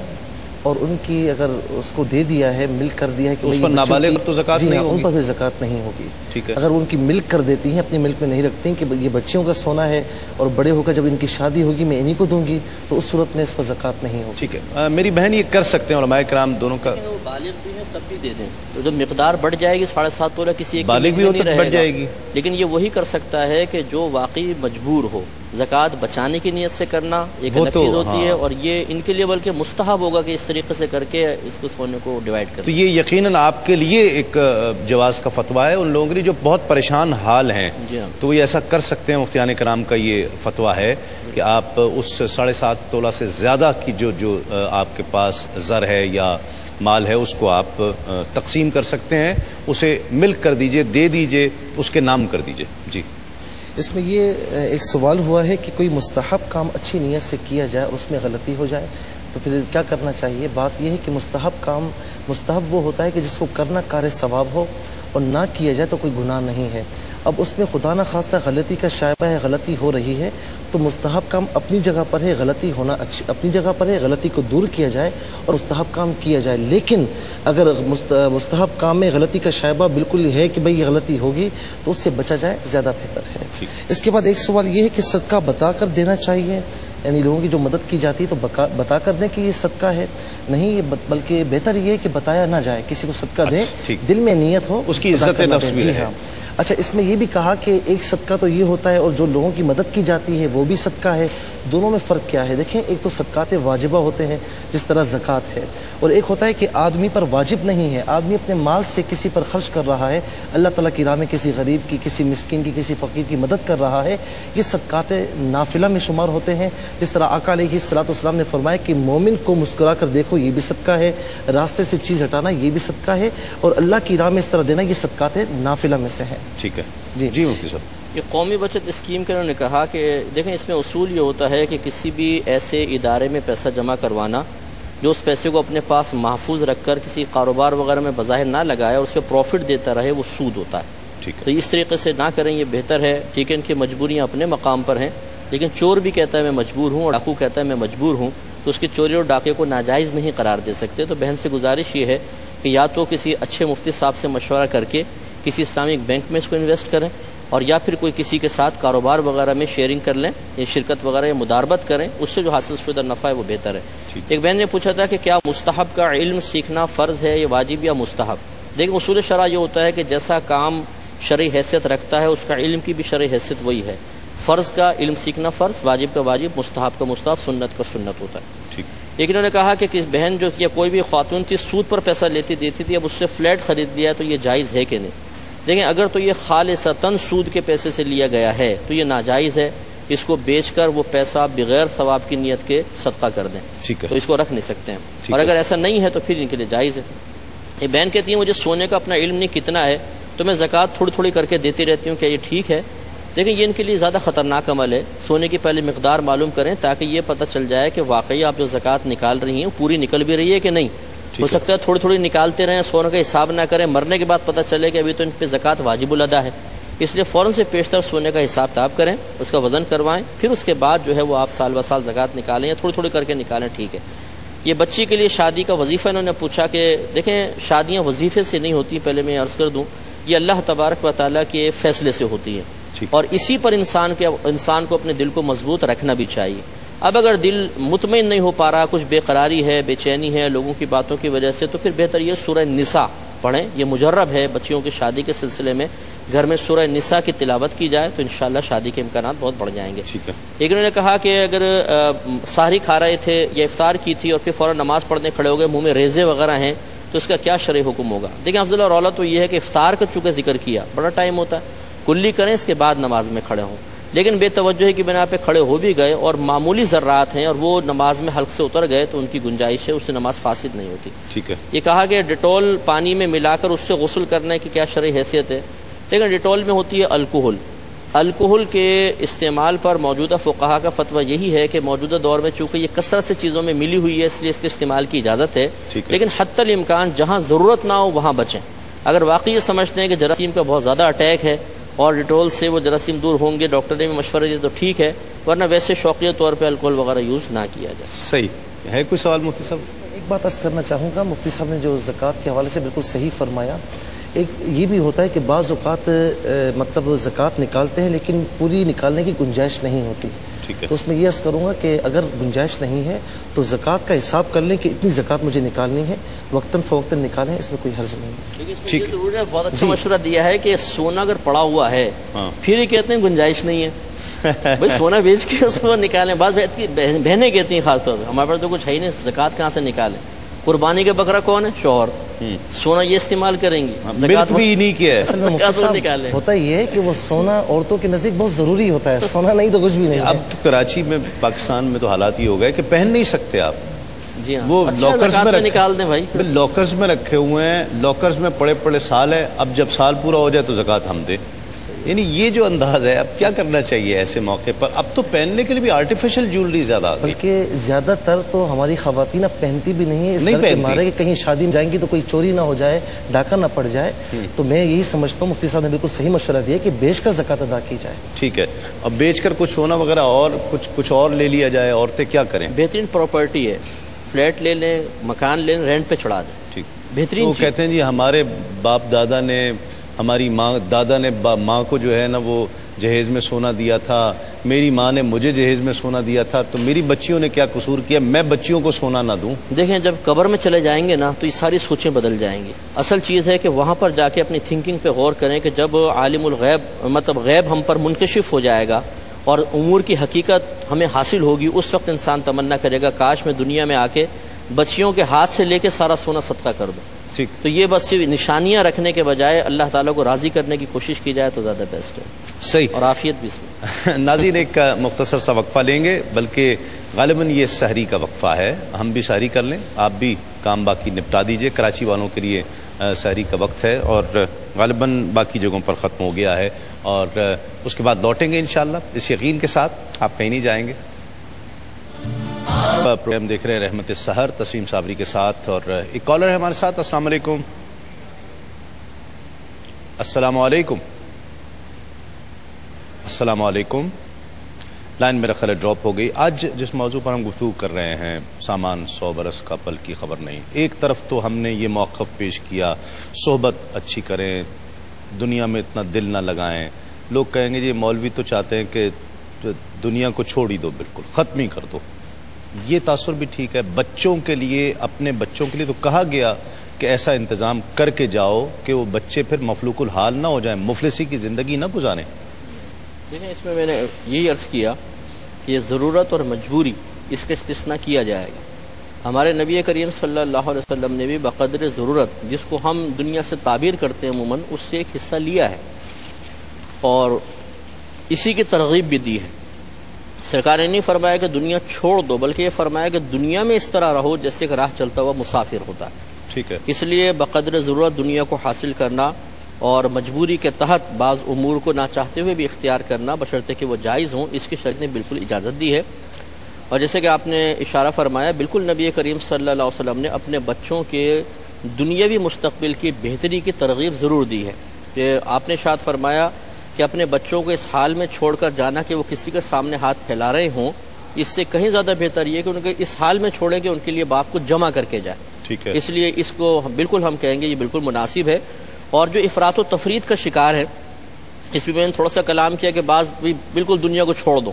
اور ان کی اگر اس کو دے دیا ہے، ملک کر دیا ہے کہ اس پر نابالغ تو زکوٰۃ نہیں ہوگی؟ ان پر بھی زکوٰۃ نہیں ہوگی. ٹھیک ہے. اگر ان کی ملک کر دیتی ہیں، اپنے ملک میں نہیں رکھتی ہیں کہ یہ بچیوں کا سونا ہے اور بڑے ہو کر جب ان کی شادی ہوگی میں انہی کو دوں گی، تو اس صورت میں اس پر زکوٰۃ نہیں ہوگی. ٹھیک ہے. میری بہن یہ کر سکتے ہیں، علماء کرام دونوں کا. وہ بالغ بھی ہے تب بھی دے دیں تو جو مقدار بڑھ جائے گی 7.5 تولہ کسی ایک بالغ بھی ہو تو بڑھ جائے گی. لیکن یہ وہی کر سکتا ہے کہ جو واقعی مجبور ہو. زکوٰۃ بچانے کی نیت سے کرنا ایک الگ چیز ہوتی ہے، اور یہ ان کے لیے بلکہ مستحب ہوگا کہ اس طریقے سے کر کے اس کو سونے کو ڈیوائڈ کریں. تو یہ یقیناً آپ کے لیے ایک جواز کا فتویٰ ہے. ان لوگوں کے لیے جو بہت پریشان حال ہیں تو یہ ایسا کر سکتے ہیں. مفتیان کرام کا یہ فتویٰ ہے کہ آپ اس 7.5 تولہ سے زیادہ کی جو آپ کے پاس زر ہے یا مال ہے اس کو آپ تقسیم کر سکتے ہیں، اسے ملک کر دیجئے، دے دیجئے، اس کے نام کر دیجئے. جی اس میں یہ ایک سوال ہوا ہے کہ کوئی مستحب کام اچھی نیت سے کیا جائے اور اس میں غلطی ہو جائے تو پھر کیا کرنا چاہیے؟ بات یہ ہے کہ مستحب کام مستحب وہ ہوتا ہے کہ جس کو کرنا کار ثواب ہو اور نہ کیا جائے تو کوئی گناہ نہیں ہے. اب اس میں خدا نہ خواستہ غلطی کا شائبہ ہے، غلطی ہو رہی ہے تو مستحب کام اپنی جگہ پر ہے، غلطی ہونا اپنی جگہ پر ہے، غلطی کو دور کیا جائے اور مستحب کام کیا جائے. لیکن اگر مستحب کام میں غلطی کا شائبہ بالکل ہے کہ بھئی یہ غلطی ہوگی تو اس سے بچا جائے، زیادہ بہتر ہے. اس کے بعد ایک سوال یہ ہے کہ صدقہ بتا کر دینا چاہیے، یعنی لوگوں کی جو مدد کی جاتی ہے تو بتا کر دیں کہ یہ صدقہ ہے؟ نہیں، یہ بلکہ بہتر یہ ہے کہ بتایا نہ جائے. کسی کو صدقہ دیں، دل میں نیت ہو، اس کی عزت نفس بھی ہے. اچھا اس میں یہ بھی کہا کہ ایک صدقہ تو یہ ہوتا ہے اور جو لوگوں کی مدد کی جاتی ہے وہ بھی صدقہ ہے. دونوں میں فرق کیا ہے؟ دیکھیں، ایک تو صدقات واجبہ ہوتے ہیں جس طرح زکوٰۃ ہے، اور ایک ہوتا ہے کہ آدمی پر واجب نہیں ہے، آدمی اپنے مال سے کسی پر خرچ کر رہا ہے، اللہ تعالیٰ کی راہ میں کسی غریب کی، کسی مسکین کی، کسی فقیر کی مدد کر رہا ہے. یہ صدقات نافلہ میں شمار ہوتے ہیں. جس طرح آقا علیہ الصلوۃ والسلام نے فرمایا کہ مومن کو مسکرا کر دیکھو یہ بھی صدقہ ہے، راستے سے چیز ہٹانا یہ بھی صدقہ ہے، اور اللہ کی راہ میں اس طرح دینا یہ صدقات نافلہ میں سے ہے. ٹھیک ہے. جی مفتی صاحب. یہ قومی بچت اسکیم کے انہوں نے کہا کہ دیکھیں اس میں اصول یہ ہوتا ہے کہ کسی بھی ایسے ادارے میں پیسہ جمع کروانا جو اس پیسے کو اپنے پاس محفوظ رکھ کر کسی کاروبار وغیرہ میں بظاہر نہ لگائے اور اس پہ پروفٹ دیتا رہے، وہ سود ہوتا ہے. تو اس طریقے سے نہ کریں، یہ بہتر ہے. ٹھیک ہے، ان کی مجبوریاں اپنے مقام پر ہیں، لیکن چور بھی کہتا ہے میں مجبور ہوں اور ڈاکو کہتا ہے میں مجبور ہوں، تو اس کی چوری اور ڈاکے کو ناجائز نہیں قرار دے سکتے. تو بہن سے گزارش یہ ہے کہ یا تو کسی اچھے مفتی صاحب سے مشورہ کر کے کسی اسلامک بینک میں اس کو انویسٹ کریں، اور یا پھر کوئی کسی کے ساتھ کاروبار وغیرہ میں شیئرنگ کر لیں یا شرکت وغیرہ یا مداربت کریں، اس سے جو حاصل شدہ نفع ہے وہ بہتر ہے. ایک بہن نے پوچھا تھا کہ کیا مستحب کا علم سیکھنا فرض ہے یا واجب یا مستحب؟ دیکھیں اصول شرع یہ ہوتا ہے کہ جیسا کام شرعی حیثیت رکھتا ہے اس کا علم کی بھی شرعی حیثیت وہی ہے. فرض کا علم سیکھنا فرض، واجب کا واجب، مستحب کا مستحب، سنت کا سنت ہوتا ہے. لیکن انہوں نے کہا کہ کس بہن جو یا کوئی بھی خاتون تھی سود پر پیسہ لیتی دیتی تھی، اب اس سے فلیٹ خرید لیا ہے تو یہ جائز ہے کہ نہیں؟ دیکھیں اگر تو یہ خالصتاً سود کے پیسے سے لیا گیا ہے تو یہ ناجائز ہے. اس کو بیچ کر وہ پیسہ بغیر ثواب کی نیت کے صدقہ کر دیں، تو اس کو رکھ نہیں سکتے ہیں، اور اگر ایسا نہیں ہے تو پھر ان کے لیے جائز ہے۔ یہ بہن کہتی ہیں مجھے سونے کا اپنا علم نہیں کتنا ہے، تو میں زکوٰۃ تھوڑی تھوڑی کر کے دیتی رہتی ہوں، کیا یہ ٹھیک ہے؟ لیکن یہ ان کے لیے زیادہ خطرناک عمل ہے۔ سونے کی پہلے مقدار معلوم کریں تاکہ یہ پتہ چل جائے کہ واقعی آپ جو زکوٰۃ نکال رہی ہیں پوری نکل بھی رہی ہے کہ نہیں۔ ہو سکتا ہے تھوڑی تھوڑی نکالتے رہیں، سونے کا حساب نہ کریں، مرنے کے بعد پتہ چلے کہ ابھی تو ان پہ زکوٰۃ واجب الادا ہے، اس لیے فوراً سے پیشتر سونے کا حساب کتاب کریں، اس کا وزن کروائیں، پھر اس کے بعد جو ہے وہ آپ سال بسال زکوٰۃ نکالیں یا تھوڑی تھوڑی کر کے نکالیں، ٹھیک ہے۔ یہ بچی کے لیے شادی کا وظیفہ انہوں نے پوچھا کہ دیکھیں شادیاں وظیفے سے نہیں ہوتی، پہلے میں عرض کر دوں یہ اللہ تبارک و تعالیٰ کے فیصلے سے ہوتی ہے، اور اسی پر انسان کو اپنے دل کو مضبوط رکھنا بھی چاہیے۔ اب اگر دل مطمئن نہیں ہو پا رہا، کچھ بے قراری ہے، بے چینی ہے لوگوں کی باتوں کی وجہ سے، تو پھر بہتر یہ سورہ نساء پڑھیں، یہ مجرب ہے بچیوں کی شادی کے سلسلے میں گھر میں سورہ نساء کی تلاوت کی جائے تو انشاءاللہ شادی کے امکانات بہت بڑھ جائیں گے۔ ایک انہوں نے کہا کہ اگر سحری کھا رہے تھے یا افطار کی تھی اور پھر فوراً نماز پڑھنے کھڑے ہو گئے، منہ میں ریزے وغیرہ ہیں، تو اس کا کیا شرعی حکم ہوگا؟ دیکھیں افضل اور اولا تو یہ ہے کہ افطار کا چونکہ ذکر کیا بڑا ٹائم ہوتا ہے، کلی کریں اس کے بعد نماز میں کھڑے ہوں، لیکن بے توجہی کی بنا پہ کھڑے ہو بھی گئے اور معمولی ذرات ہیں اور وہ نماز میں حلق سے اتر گئے تو ان کی گنجائش ہے، اس سے نماز فاسد نہیں ہوتی۔ ٹھیک ہے۔ یہ کہا کہ ڈیٹول پانی میں ملا کر اس سے غسل کرنے کی کیا شرعی حیثیت ہے؟ لیکن ڈیٹول میں ہوتی ہے الکحل کے استعمال پر موجودہ فقہا کا فتویٰ یہی ہے کہ موجودہ دور میں چونکہ یہ کثرت سے چیزوں میں ملی ہوئی ہے اس لیے اس کے استعمال کی اجازت ہے، لیکن حتی الامکان جہاں ضرورت نہ ہو وہاں بچیں۔ اگر واقعی یہ سمجھتے ہیں کہ جراثیم کا بہت زیادہ اٹیک ہے اور ڈیٹول سے وہ جراثیم دور ہوں گے، ڈاکٹر نے بھی مشورہ دیا تو ٹھیک ہے، ورنہ ویسے شوقیہ طور پہ الکحل وغیرہ یوز نہ کیا جائے۔ صحیح ہے۔ کوئی سوال مفتی صاحب؟ ایک بات عرض کرنا چاہوں گا، مفتی صاحب نے جو زکوٰۃ کے حوالے سے بالکل صحیح فرمایا۔ ایک یہ بھی ہوتا ہے کہ بعض اوقات مطلب زکوٰۃ نکالتے ہیں لیکن پوری نکالنے کی گنجائش نہیں ہوتی، تو اس میں یہ عرض کروں گا کہ اگر گنجائش نہیں ہے تو زکوٰۃ کا حساب کر لیں کہ اتنی زکوٰۃ مجھے نکالنی ہے، وقتاً فوقتاً نکالیں، اس میں کوئی حرج نہیں ہے۔ ضرور ہے، بہت اچھا مشورہ دیا ہے کہ سونا اگر پڑا ہوا ہے پھر یہ کہتے ہیں گنجائش نہیں ہے، بھائی سونا بیچ کے اس کو نکالیں۔ بعض بہنیں کہتی ہیں خاص طور پہ ہمارے پاس تو کچھ ہے ہی نہیں، زکوٰۃ کہاں سے نکالیں؟ قربانی کا بکرا کون ہے؟ شوہر، سونا یہ استعمال کریں گی، زکوٰۃ بھی نہیں کیا ہے۔ اصل میں ہوتا یہ ہے کہ وہ سونا عورتوں کے نزدیک بہت ضروری ہوتا ہے، سونا نہیں تو کچھ بھی نہیں۔ اب تو کراچی میں پاکستان میں تو حالات یہ ہو گئے کہ پہن نہیں سکتے آپ، جی ہاں، وہ لاکرز میں نکال دیں بھائی، لاکرز میں رکھے ہوئے ہیں، لاکرز میں پڑے سال ہے، اب جب سال پورا ہو جائے تو زکوٰۃ ہم دیں۔ یعنی یہ جو انداز ہے اب کیا کرنا چاہیے ایسے موقع پر؟ اب تو پہننے کے لیے بھی آرٹیفیشل جیولری زیادہ آتی ہے، بلکہ زیادہ تر تو ہماری خواتین اب پہنتی بھی نہیں ہے، اس ڈر کے مارے کہ کہیں شادی میں جائیں گی تو کوئی چوری نہ ہو جائے، ڈاکہ نہ پڑ جائے۔ تو میں یہی سمجھتا ہوں مفتی صاحب نے بالکل صحیح مشورہ دیا کہ بیچ کر زکوٰۃ ادا کی جائے۔ ٹھیک ہے، اب بیچ کر کچھ سونا وغیرہ اور کچھ اور لے لیا جائے، عورتیں کیا کریں؟ بہترین پراپرٹی ہے، فلیٹ لے لیں، مکان لیں، رینٹ پہ چھڑا دیں، ٹھیک بہترین۔ وہ کہتے ہیں جی ہمارے باپ دادا نے، ہماری ماں دادا نے ماں کو جو ہے نا وہ جہیز میں سونا دیا تھا، میری ماں نے مجھے جہیز میں سونا دیا تھا، تو میری بچیوں نے کیا قصور کیا میں بچیوں کو سونا نہ دوں؟ دیکھیں جب قبر میں چلے جائیں گے نا تو یہ ساری سوچیں بدل جائیں گی۔ اصل چیز ہے کہ وہاں پر جا کے اپنی تھنکنگ پہ غور کریں کہ جب عالم الغیب مطلب غیب ہم پر منکشف ہو جائے گا اور امور کی حقیقت ہمیں حاصل ہوگی، اس وقت انسان تمنا کرے گا کاش میں دنیا میں آ کے بچیوں کے ہاتھ سے لے کے سارا سونا صدقہ کر دوں۔ تو یہ بس صرف نشانیاں رکھنے کے بجائے اللہ تعالیٰ کو راضی کرنے کی کوشش کی جائے تو زیادہ بیسٹ ہے۔ صحیح، اور عافیت بھی اس میں۔ ناظرین ایک مختصر سا وقفہ لیں گے، بلکہ غالباً یہ سحری کا وقفہ ہے، ہم بھی سحری کر لیں، آپ بھی کام باقی نپٹا دیجئے، کراچی والوں کے لیے سحری کا وقت ہے اور غالباً باقی جگہوں پر ختم ہو گیا ہے، اور اس کے بعد لوٹیں گے انشاءاللہ اس یقین کے ساتھ آپ کہیں نہیں جائیں گے۔ پروگرام دیکھ رہے ہیں رحمت السحر تسلیم صابری کے ساتھ، اور ایک کالر ہے ہمارے ساتھ۔ السلام علیکم۔ السلام علیکم۔ السلام علیکم۔ لائن میرا خیال ڈراپ ہو گئی۔ آج جس موضوع پر ہم گفتگو کر رہے ہیں سامان 100 برس کا پل کی خبر نہیں، ایک طرف تو ہم نے یہ موقف پیش کیا صحبت اچھی کریں، دنیا میں اتنا دل نہ لگائیں۔ لوگ کہیں گے یہ مولوی تو چاہتے ہیں کہ دنیا کو چھوڑ ہی دو، بالکل ختم ہی کر دو، یہ تاثر بھی ٹھیک ہے۔ بچوں کے لیے، اپنے بچوں کے لیے تو کہا گیا کہ ایسا انتظام کر کے جاؤ کہ وہ بچے پھر مفلوک الحال نہ ہو جائیں، مفلسی کی زندگی نہ گزاریں۔ دیکھیں اس میں نے یہی عرض کیا کہ یہ ضرورت اور مجبوری اس کا استثناء کیا جائے گا۔ ہمارے نبی کریم صلی اللہ علیہ وسلم نے بھی بقدر ضرورت، جس کو ہم دنیا سے تعبیر کرتے ہیں عموماً، اس سے ایک حصہ لیا ہے اور اسی کی ترغیب بھی دی ہے سرکار نے نہیں فرمایا کہ دنیا چھوڑ دو، بلکہ یہ فرمایا کہ دنیا میں اس طرح رہو جیسے کہ راہ چلتا ہوا مسافر ہوتا ہے. ٹھیک ہے. اس لیے بقدر ضرورت دنیا کو حاصل کرنا اور مجبوری کے تحت بعض امور کو نہ چاہتے ہوئے بھی اختیار کرنا بشرطے کہ وہ جائز ہوں، اس کی شریعت نے بالکل اجازت دی ہے. اور جیسے کہ آپ نے اشارہ فرمایا، بالکل نبی کریم صلی اللہ علیہ وسلم نے اپنے بچوں کے دنیاوی مستقبل کی بہتری کی ترغیب ضرور دی ہے. کہ آپ نے ارشاد فرمایا کہ اپنے بچوں کو اس حال میں چھوڑ کر جانا کہ وہ کسی کے سامنے ہاتھ پھیلا رہے ہوں، اس سے کہیں زیادہ بہتر یہ کہ ان کے اس حال میں چھوڑیں کہ ان کے لیے باپ کو جمع کر کے جائے. ٹھیک ہے. اس لیے اس کو بالکل ہم کہیں گے یہ بالکل مناسب ہے. اور جو افراط و تفرید کا شکار ہے، اس پہ میں نے تھوڑا سا کلام کیا کہ بعض بھی بالکل دنیا کو چھوڑ دو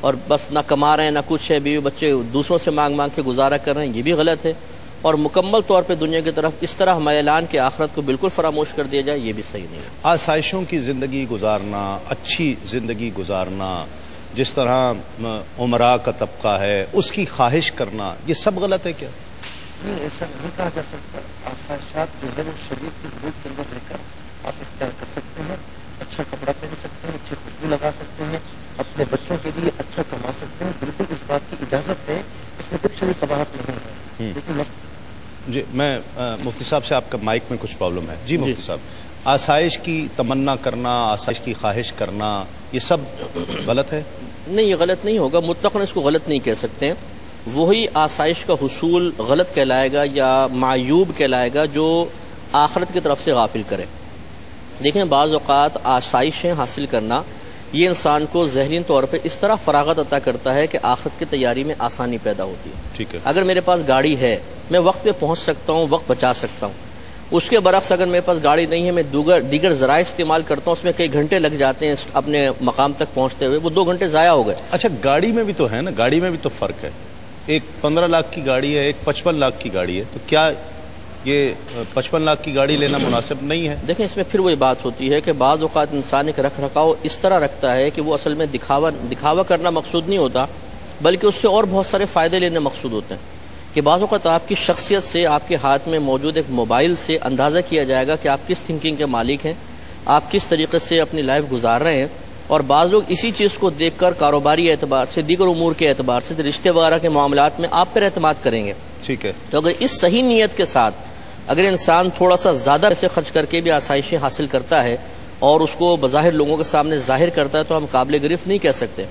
اور بس نہ کما رہے ہیں نہ کچھ ہے، بیوی بچے دوسروں سے مانگ مانگ کے گزارا کر رہے ہیں، یہ بھی غلط ہے. اور مکمل طور پہ دنیا کی طرف اس طرح میلان کے آخرت کو بالکل فراموش کر دیا جائے، یہ بھی صحیح نہیں ہے. آسائشوں کی زندگی گزارنا، اچھی زندگی گزارنا، جس طرح عمراء کا طبقہ ہے اس کی خواہش کرنا، یہ سب غلط ہے کیا؟ نہیں، ایسا نہیں کہا جا سکتا. آسائشات جو ہے وہ شریعت کی حدود کے اندر رہ کر آپ اختیار کر سکتے ہیں. اچھا کپڑا پہن سکتے ہیں، اچھی خوشبو لگا سکتے ہیں، اپنے بچوں کے لیے اچھا کما سکتے ہیں، بالکل اس بات کی اجازت ہے، اس میں کچھ شریعت قباحت نہیں ہے. لیکن جی میں مفتی صاحب سے، آپ کا مائک میں کچھ پرابلم ہے. جی مفتی صاحب، آسائش کی تمنا کرنا، آسائش کی خواہش کرنا، یہ سب غلط ہے؟ نہیں، یہ غلط نہیں ہوگا، مطلقاً اس کو غلط نہیں کہہ سکتے. وہی آسائش کا حصول غلط کہلائے گا یا معیوب کہلائے گا جو آخرت کی طرف سے غافل کرے. دیکھیں، بعض اوقات آسائشیں حاصل کرنا یہ انسان کو ذہنی طور پہ اس طرح فراغت عطا کرتا ہے کہ آخرت کی تیاری میں آسانی پیدا ہوتی ہے. ٹھیک ہے. اگر میرے پاس گاڑی ہے، میں وقت پہ پہنچ سکتا ہوں، وقت بچا سکتا ہوں. اس کے برعکس اگر میرے پاس گاڑی نہیں ہے، میں دیگر ذرائع استعمال کرتا ہوں، اس میں کئی گھنٹے لگ جاتے ہیں اپنے مقام تک پہنچتے ہوئے، وہ 2 گھنٹے ضائع ہو گئے. اچھا، گاڑی میں بھی تو ہے نا، گاڑی میں بھی تو فرق ہے. ایک 15 لاکھ کی گاڑی ہے، ایک 55 لاکھ کی گاڑی ہے، تو کیا یہ 55 لاکھ کی گاڑی لینا مناسب نہیں ہے؟ دیکھیں، اس میں پھر وہی بات ہوتی ہے کہ بعض اوقات انسان ایک رکھ رکھاؤ اس طرح رکھتا ہے کہ وہ اصل میں دکھاوا کرنا مقصود نہیں ہوتا، بلکہ اس سے اور بہت سارے فائدے لینے مقصود ہوتے ہیں. کہ بعض اوقات آپ کی شخصیت سے، آپ کے ہاتھ میں موجود ایک موبائل سے اندازہ کیا جائے گا کہ آپ کس تھنکنگ کے مالک ہیں، آپ کس طریقے سے اپنی لائف گزار رہے ہیں. اور بعض لوگ اسی چیز کو دیکھ کر کاروباری اعتبار سے، دیگر امور کے اعتبار سے، رشتے وغیرہ کے معاملات میں آپ پر اعتماد کریں گے. ٹھیک ہے. تو اگر اس صحیح نیت کے ساتھ اگر انسان تھوڑا سا زیادہ پیسے خرچ کر کے بھی آسائشیں حاصل کرتا ہے اور اس کو بظاہر لوگوں کے سامنے ظاہر کرتا ہے، تو ہم قابل گرفت نہیں کہہ سکتے.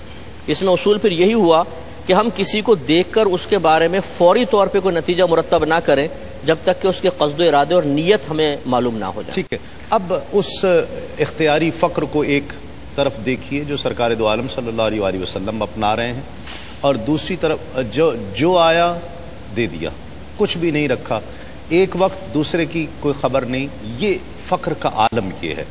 اس میں اصول پھر یہی ہوا کہ ہم کسی کو دیکھ کر اس کے بارے میں فوری طور پہ کوئی نتیجہ مرتب نہ کریں جب تک کہ اس کے قصد و ارادے اور نیت ہمیں معلوم نہ ہو جائے. ٹھیک ہے. اب اس اختیاری فقر کو ایک طرف دیکھیے جو سرکار دو عالم صلی اللہ علیہ وآلہ وسلم اپنا رہے ہیں، اور دوسری طرف جو آیا دے دیا، کچھ بھی نہیں رکھا، ایک وقت دوسرے کی کوئی خبر نہیں. یہ فقر کا عالم یہ ہے.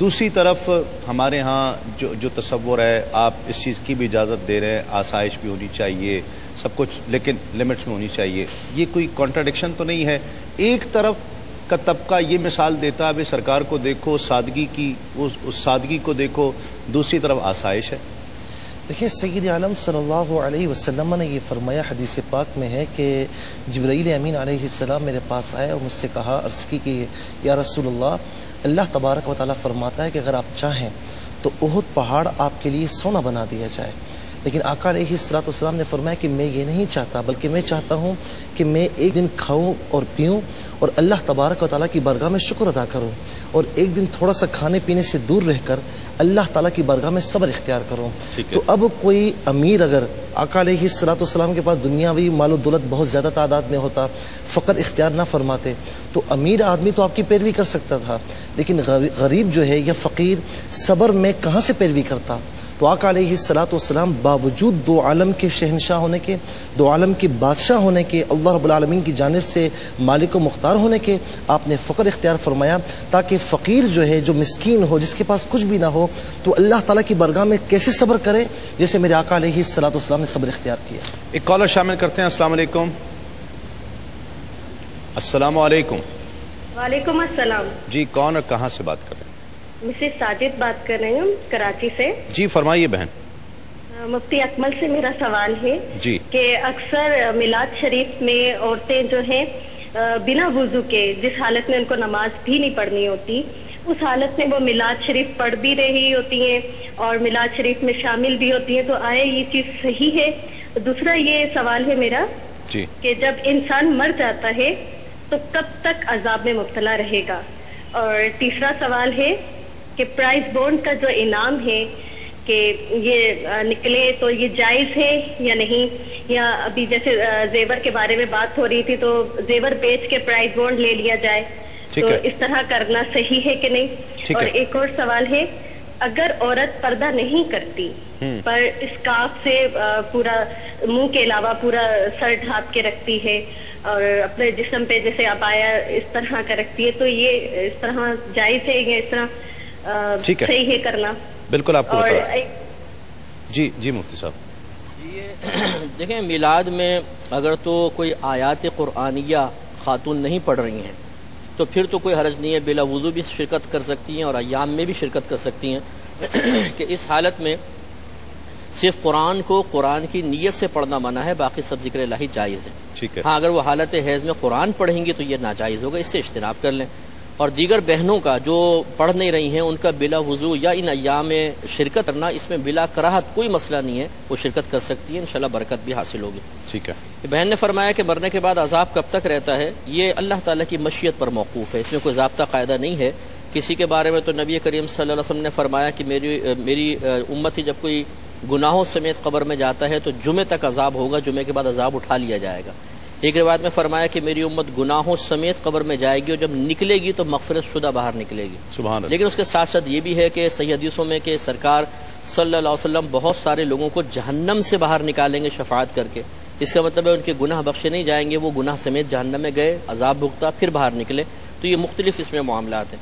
دوسری طرف ہمارے ہاں جو تصور ہے، آپ اس چیز کی بھی اجازت دے رہے ہیں، آسائش بھی ہونی چاہیے، سب کچھ، لیکن لمٹس میں ہونی چاہیے. یہ کوئی کانٹراڈکشن تو نہیں ہے؟ ایک طرف کا طبقہ یہ مثال دیتا ہے، ابھی سرکار کو دیکھو، سادگی کی، اس سادگی کو دیکھو، دوسری طرف آسائش ہے. دیکھیں، سید عالم صلی اللہ علیہ وسلم نے یہ فرمایا، حدیث پاک میں ہے کہ جبرائیل امین علیہ السلام میرے پاس آئے اور مجھ سے کہا، عرض کی کہ یا رسول اللہ تبارک و تعالیٰ فرماتا ہے کہ اگر آپ چاہیں تو احد پہاڑ آپ کے لیے سونا بنا دیا جائے. لیکن آقا علیہ الصلوۃ والسلام نے فرمایا کہ میں یہ نہیں چاہتا، بلکہ میں چاہتا ہوں کہ میں ایک دن کھاؤں اور پیوں اور اللہ تبارک و تعالیٰ کی بارگاہ میں شکر ادا کروں، اور ایک دن تھوڑا سا کھانے پینے سے دور رہ کر اللہ تعالیٰ کی بارگاہ میں صبر اختیار کروں. تو اب کوئی امیر اگر آقا علیہ الصلوۃ والسلام کے پاس دنیاوی مال و دولت بہت زیادہ تعداد میں ہوتا، فقر اختیار نہ فرماتے، تو امیر آدمی تو آپ کی پیروی کر سکتا تھا، لیکن غریب جو ہے یا فقیر صبر میں کہاں سے پیروی کرتا؟ تو آقا علیہ الصلوۃ والسلام باوجود دو عالم کے شہنشاہ ہونے کے، دو عالم کے بادشاہ ہونے کے، اللہ رب العالمین کی جانب سے مالک و مختار ہونے کے، آپ نے فقر اختیار فرمایا تاکہ فقیر جو ہے، جو مسکین ہو، جس کے پاس کچھ بھی نہ ہو، تو اللہ تعالیٰ کی بارگاہ میں کیسے صبر کرے جیسے میرے آقا علیہ الصلوۃ والسلام نے صبر اختیار کیا. ایک کالر شامل کرتے ہیں. السلام علیکم. السلام علیکم. وعلیکم السلام. جی، کون اور کہاں سے بات کر رہے ہیں؟ مسز ساجد بات کر رہی ہوں، کراچی سے. جی فرمائیے بہن. مفتی اکمل سے میرا سوال ہے جی کہ اکثر میلاد شریف میں عورتیں جو ہیں بنا وضو کے، جس حالت میں ان کو نماز بھی نہیں پڑھنی ہوتی، اس حالت میں وہ میلاد شریف پڑھ بھی رہی ہوتی ہیں اور میلاد شریف میں شامل بھی ہوتی ہیں، تو آیا یہ چیز صحیح ہے؟ دوسرا یہ سوال ہے میرا کہ جب انسان مر جاتا ہے تو کب تک عذاب میں مبتلا رہے گا؟ اور تیسرا سوال ہے کہ پرائز بونڈ کا جو انعام ہے کہ یہ نکلے تو یہ جائز ہے یا نہیں؟ یا ابھی جیسے زیور کے بارے میں بات ہو رہی تھی تو زیور بیچ کے پرائز بونڈ لے لیا جائے، تو اس طرح کرنا صحیح ہے کہ نہیں؟ اور ایک اور سوال ہے، اگر عورت پردہ نہیں کرتی پر اسکارف سے پورا منہ کے علاوہ پورا سر ڈھانپ کے رکھتی ہے اور اپنے جسم پہ جیسے عبایا اس طرح کا رکھتی ہے، تو یہ اس طرح جائز ہے یا اس طرح صحیح ہے کرنا؟ بالکل آپ کو جی مفتی صاحب دیکھیں، میلاد میں اگر تو کوئی آیات قرآنیہ خاتون نہیں پڑھ رہی ہیں تو پھر تو کوئی حرج نہیں ہے، بلا وضو بھی شرکت کر سکتی ہیں اور ایام میں بھی شرکت کر سکتی ہیں کہ اس حالت میں صرف قرآن کو قرآن کی نیت سے پڑھنا منع ہے، باقی سب ذکر الہی جائز ہے۔ ہاں اگر وہ حالت حیض میں قرآن پڑھیں گی تو یہ ناجائز ہوگا، اس سے اجتناب کر لیں۔ اور دیگر بہنوں کا جو پڑھ نہیں رہی ہیں ان کا بلا وضو یا ان ایام میں شرکت کرنا، اس میں بلا کراہت کوئی مسئلہ نہیں ہے، وہ شرکت کر سکتی ہیں، انشاءاللہ برکت بھی حاصل ہوگی۔ ٹھیک ہے۔ بہن نے فرمایا کہ مرنے کے بعد عذاب کب تک رہتا ہے، یہ اللہ تعالیٰ کی مشیت پر موقوف ہے، اس میں کوئی ضابطہ قاعدہ نہیں ہے۔ کسی کے بارے میں تو نبی کریم صلی اللہ علیہ وسلم نے فرمایا کہ میری امت ہی جب کوئی گناہوں سمیت قبر میں جاتا ہے تو جمعے تک عذاب ہوگا، جمعے کے بعد عذاب اٹھا لیا جائے گا۔ ایک روایت میں فرمایا کہ میری امت گناہوں سمیت قبر میں جائے گی اور جب نکلے گی تو مغفرت شدہ باہر نکلے گی۔ سبحان اللہ۔ لیکن اس کے ساتھ ساتھ یہ بھی ہے کہ صحیح حدیثوں میں کہ سرکار صلی اللہ علیہ وسلم بہت سارے لوگوں کو جہنم سے باہر نکالیں گے شفاعت کر کے، اس کا مطلب ہے ان کے گناہ بخشے نہیں جائیں گے، وہ گناہ سمیت جہنم میں گئے، عذاب بھگتا، پھر باہر نکلے۔ تو یہ مختلف اس میں معاملات ہیں۔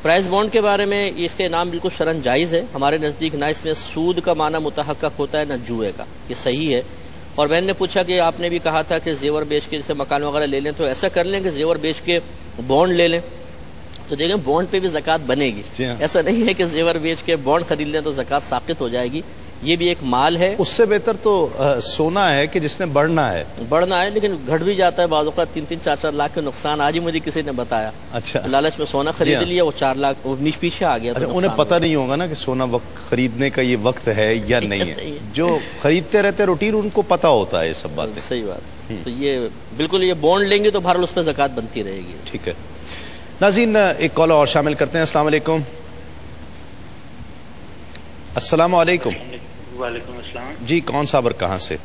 پرائز بانڈ کے بارے میں اس کے نام بالکل شرعاً جائز ہے، ہمارے نزدیک نہ اس میں سود کا معنی متحقق ہوتا ہے نہ جوئے کا، یہ صحیح ہے۔ اور بہن نے پوچھا کہ آپ نے بھی کہا تھا کہ زیور بیچ کے جیسے مکان وغیرہ لے لیں، تو ایسا کر لیں کہ زیور بیچ کے بانڈ لے لیں، تو دیکھیں بانڈ پہ بھی زکوٰۃ بنے گی۔ ایسا نہیں ہے کہ زیور بیچ کے بانڈ خرید لیں تو زکوٰۃ ساقط ہو جائے گی، یہ بھی ایک مال ہے۔ اس سے بہتر تو سونا ہے کہ جس نے بڑھنا ہے لیکن گھٹ بھی جاتا ہے بعض اوقات 3-3 4-4 لاکھ کے نقصان۔ آج ہی مجھے کسی نے بتایا، اچھا لالچ میں سونا خرید لیا، وہ 4 لاکھ پیچھے آ گیا۔ انہیں پتہ نہیں ہوگا نا کہ سونا خریدنے کا یہ وقت ہے یا نہیں ہے، جو خریدتے رہتے روٹین ان کو پتہ ہوتا ہے یہ سب باتیں۔ صحیح بات۔ تو یہ بالکل یہ بانڈ لیں گے تو بہرحال اس پہ زکوٰۃ بنتی رہے گی۔ ٹھیک ہے ناظرین، ایک کال اور شامل کرتے ہیں۔ السلام علیکم۔ السلام علیکم۔ وعلیکم السلام جی، کون صاحب اور کہاں سے؟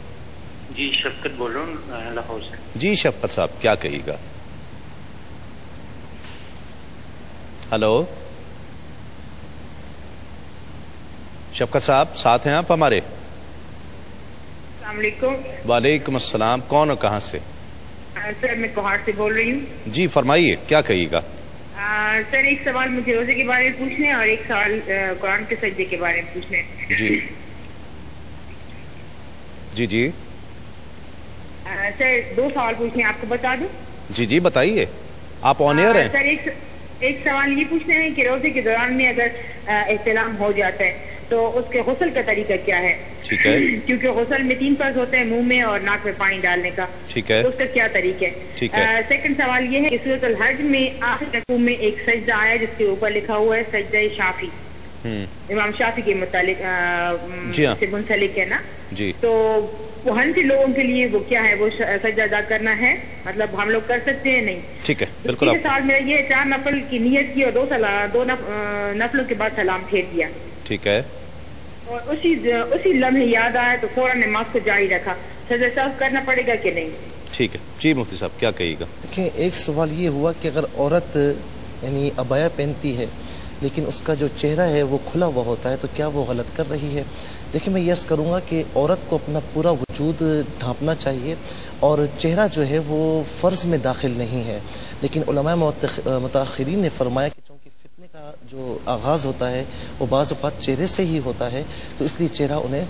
جی شفقت بول رہا ہوں لاہور سے۔ جی شفقت صاحب، کیا کہیے گا؟ ہلو شفقت صاحب، ساتھ ہیں آپ ہمارے؟ السلام علیکم۔ وعلیکم السلام، کون اور کہاں سے؟ سر میں کوہاٹ سے بول رہی ہوں۔ جی فرمائیے، کیا کہیے گا؟ سر ایک سوال مجھے روزے کے بارے میں پوچھنے اور ایک سوال قرآن کے سجدے کے بارے میں پوچھنے۔ جی جی جی سر 2 سوال پوچھنے، آپ کو بتا دوں؟ جی جی بتائیے، آپ آن ایئر ہیں۔ سر ایک سوال یہ پوچھنا ہے کہ روزے کے دوران میں اگر احتلام ہو جاتا ہے تو اس کے غسل کا طریقہ کیا ہے؟ ٹھیک ہے۔ کیونکہ غسل میں 3 فرض ہوتے ہیں، منہ میں اور ناک میں پانی ڈالنے کا، ٹھیک ہے، اس کا کیا طریقہ ہے؟ ٹھیک ہے۔ سیکنڈ سوال یہ ہے کہ سورۃ الحج میں آخر رکوع میں ایک سجدہ آیا جس کے اوپر لکھا ہوا ہے سجدہ شافی، امام شافی کے متعلق سے منسلک ہے نا جی، تو وہ حنفی لوگوں کے لیے وہ کیا ہے، وہ سجدہ ادا کرنا ہے، مطلب ہم لوگ کر سکتے ہیں نہیں؟ ٹھیک ہے، بالکل۔ سال میرا یہ 4 نفل کی نیت کی اور 2 نفلوں کے بعد سلام پھیر دیا، ٹھیک ہے، اور اسی لمحے یاد آیا تو فوراً نماز کو جاری رکھا، سجدہ صاحب کرنا پڑے گا کہ نہیں؟ ٹھیک ہے جی مفتی صاحب، کیا کہیے گا؟ دیکھیں، ایک سوال یہ ہوا کہ اگر عورت یعنی عبایا پہنتی ہے لیکن اس کا جو چہرہ ہے وہ کھلا ہوا ہوتا ہے تو کیا وہ غلط کر رہی ہے؟ دیکھیں، میں یہ عرض کروں گا کہ عورت کو اپنا پورا وجود ڈھانپنا چاہیے اور چہرہ جو ہے وہ فرض میں داخل نہیں ہے، لیکن علماء متاخرین نے فرمایا کہ چونکہ فتنے کا جو آغاز ہوتا ہے وہ بعض اوقات چہرے سے ہی ہوتا ہے تو اس لیے چہرہ انہیں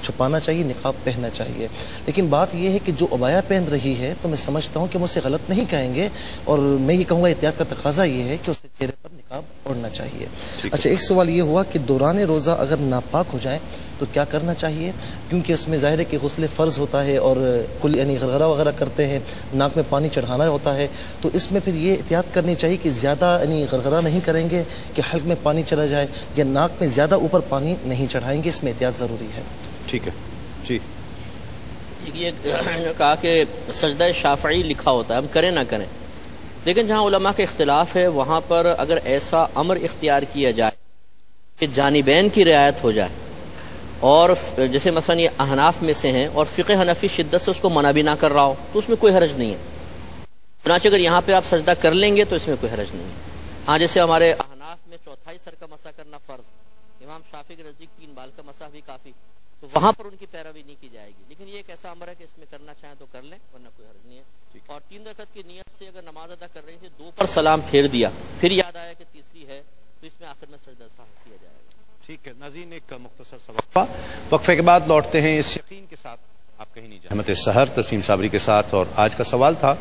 چھپانا چاہیے، نقاب پہننا چاہیے۔ لیکن بات یہ ہے کہ جو عبایا پہن رہی ہے تو میں سمجھتا ہوں کہ مجھ سے غلط نہیں کہیں گے، اور میں یہ کہوں گا احتیاط کا تقاضا یہ ہے کہ اسے چہرے پر نقاب اوڑھنا چاہیے۔ اچھا، ایک سوال یہ ہوا کہ دوران روزہ اگر ناپاک ہو جائیں تو تو کیا کرنا چاہیے؟ کیونکہ اس میں ظاہر ہے کہ غسل فرض ہوتا ہے اور کل یعنی غرغرہ وغیرہ کرتے ہیں، ناک میں پانی چڑھانا ہوتا ہے، تو اس میں پھر یہ احتیاط کرنی چاہیے کہ زیادہ یعنی غرغرہ نہیں کریں گے کہ حلق میں پانی چلا جائے، یا ناک میں زیادہ اوپر پانی نہیں چڑھائیں گے، اس میں احتیاط ضروری ہے۔ ٹھیک ہے جی۔ یہ کہا کہ سجدہ شافعی لکھا ہوتا ہے، ہم کریں نہ کریں، لیکن جہاں علماء کا اختلاف ہے وہاں پر اگر ایسا امر اختیار کیا جائے کہ جانبین کی رعایت ہو جائے، اور جیسے مثلا یہ احناف میں سے ہیں اور فقہ حنفی شدت سے اس کو منع بھی نہ کر رہا ہو، تو اس میں کوئی حرج نہیں ہے۔ چنانچہ اگر یہاں پہ آپ سجدہ کر لیں گے تو اس میں کوئی حرج نہیں ہے۔ ہاں جیسے ہمارے احناف میں چوتھائی سر کا مسح کرنا فرض، امام شافعی کے نزدیک 3 بال کا مسح بھی کافی، تو وہاں پر ان کی پیروی نہیں کی جائے گی، لیکن یہ ایک ایسا امر ہے کہ اس میں کرنا چاہیں تو کر لیں، ورنہ کوئی حرج نہیں ہے۔ اور 3 رکعت کی نیت سے اگر نماز ادا کر رہی تھی، 2 پر سلام پھیر دیا، پھر یاد آیا کہ تیسری ہے، تو اس میں آخر میں سجدہ سہو کیا جائے گا۔ ٹھیک ہے ناظرین، ایک مختصر سا وقفہ، وقفے کے بعد لوٹتے ہیں اس یقین کے ساتھ آپ کہیں نہیں جائیں۔ احمد سحر تسلیم صابری کے ساتھ، اور آج کا سوال تھا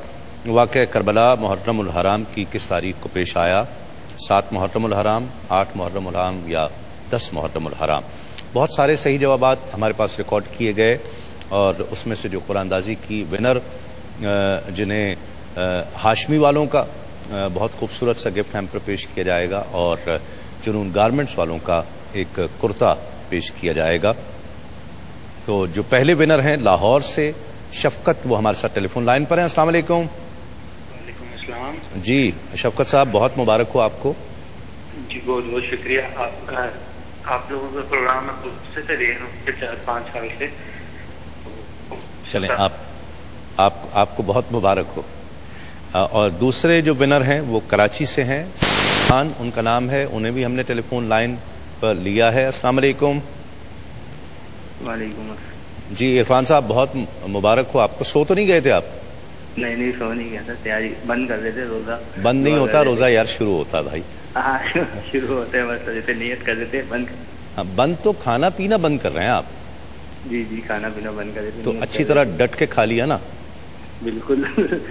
واقعہ کربلا محرم الحرام کی کس تاریخ کو پیش آیا؟ 7 محرم الحرام، 8 محرم الحرام یا 10 محرم الحرام؟ بہت سارے صحیح جوابات ہمارے پاس ریکارڈ کیے گئے، اور اس میں سے جو قرآن اندازی کی ونر جنہیں ہاشمی والوں کا بہت خوبصورت سا گفٹ ہیمپر پیش کیا جائے گا، اور جنون گارمنٹس والوں کا ایک کرتا پیش کیا جائے گا۔ تو جو پہلے ونر ہیں لاہور سے شفقت، وہ ہمارے ساتھ ٹیلی فون لائن پر ہیں۔ السلام علیکم۔ وعلیکم السلام جی شفقت صاحب، بہت مبارک ہو آپ کو۔ جی بہت بہت شکریہ آپ لوگوں کا پروگرام سے رہے ہیں 4-5 سال سے۔ چلیں آپ کو بہت مبارک ہو۔ اور دوسرے جو ونر ہیں وہ کراچی سے ہیں، خان ان کا نام ہے، انہیں بھی ہم نے ٹیلی فون لائن پر لیا ہے۔ السلام علیکم۔ وعلیکم السلام۔ جی عرفان صاحب بہت مبارک ہو آپ کو۔ سو تو نہیں گئے تھے آپ؟ نہیں سو نہیں گیا تھا، تیاری بند کر دیتے، روزہ بند نہیں ہوتا، روزہ یار شروع ہوتا بھائی، شروع ہوتے ہیں بس جیسے نیت کر دیتے بند۔ بند تو کھانا پینا بند کر رہے ہیں آپ؟ جی کھانا پینا بند کر دیتے، تو اچھی طرح ڈٹ کے کھا لیا نا؟ بالکل،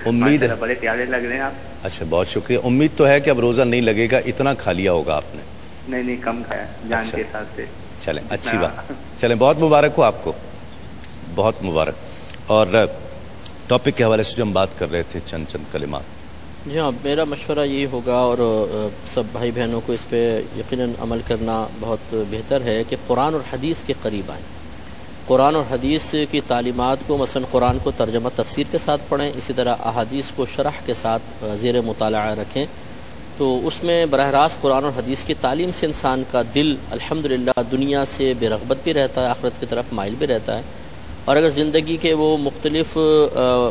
امید ہے بڑے پیارے لگ رہے ہیں آپ۔ اچھا بہت شکریہ، امید تو ہے کہ اب روزہ نہیں لگے گا، اتنا کھا لیا ہوگا آپ نے؟ نہیں کم کھایا جان کے حساب سے۔ چلیں اچھی بات، چلیں بہت مبارک ہو آپ کو، بہت مبارک۔ اور ٹاپک کے حوالے سے جو ہم بات کر رہے تھے چند کلمات۔ جی ہاں، میرا مشورہ یہی ہوگا، اور سب بھائی بہنوں کو اس پہ یقیناً عمل کرنا بہت بہتر ہے کہ قرآن اور حدیث کے قریب آئیں۔ قرآن اور حدیث کی تعلیمات کو، مثلا قرآن کو ترجمہ تفسیر کے ساتھ پڑھیں، اسی طرح احادیث کو شرح کے ساتھ زیر مطالعہ رکھیں، تو اس میں براہ راست قرآن اور حدیث کی تعلیم سے انسان کا دل الحمدللہ دنیا سے بے رغبت بھی رہتا ہے، آخرت کی طرف مائل بھی رہتا ہے، اور اگر زندگی کے وہ مختلف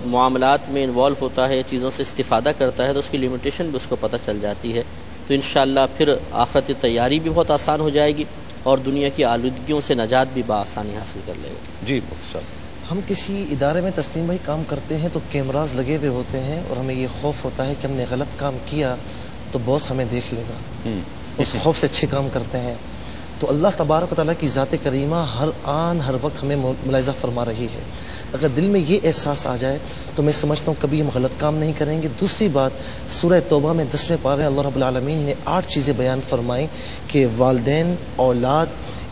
معاملات میں انوالو ہوتا ہے، چیزوں سے استفادہ کرتا ہے، تو اس کی لمیٹیشن بھی اس کو پتہ چل جاتی ہے، تو انشاءاللہ پھر آخرت کی تیاری بھی بہت آسان ہو جائے گی، اور دنیا کی آلودگیوں سے نجات بھی بآسانی حاصل کر لے گا۔ جی مفتی صاحب، ہم کسی ادارے میں تسلیم بھائی کام کرتے ہیں تو کیمراز لگے ہوئے ہوتے ہیں، اور ہمیں یہ خوف ہوتا ہے کہ ہم نے غلط کام کیا تو باس ہمیں دیکھ لے گا، اس خوف سے اچھے کام کرتے ہیں۔ تو اللہ تبارک و تعالیٰ کی ذات کریمہ ہر آن ہر وقت ہمیں ملاحظہ فرما رہی ہے، اگر دل میں یہ احساس آ جائے تو میں سمجھتا ہوں کبھی ہم غلط کام نہیں کریں گے۔ دوسری بات، سورہ توبہ میں 10ویں پارے اللہ رب العالمین نے 8 چیزیں بیان فرمائیں کہ والدین، اولاد،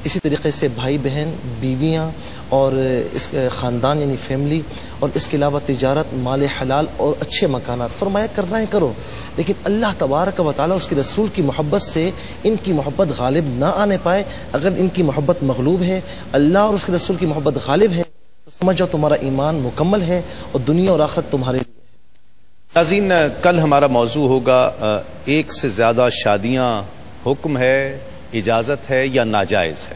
اسی طریقے سے بھائی بہن، بیویاں، اور اس خاندان یعنی فیملی، اور اس کے علاوہ تجارت، مال حلال اور اچھے مکانات، فرمایا کرنا ہے کرو، لیکن اللہ تبارک و تعالیٰ اس کے رسول کی محبت سے ان کی محبت غالب نہ آنے پائے۔ اگر ان کی محبت مغلوب ہے، اللہ اور اس کے رسول کی محبت غالب ہے، تو سمجھ جاؤ تمہارا ایمان مکمل ہے اور دنیا اور آخرت تمہارے لیے ہے۔ ناظرین، کل ہمارا موضوع ہوگا 1 سے زیادہ شادیاں حکم ہے، اجازت ہے یا ناجائز ہے؟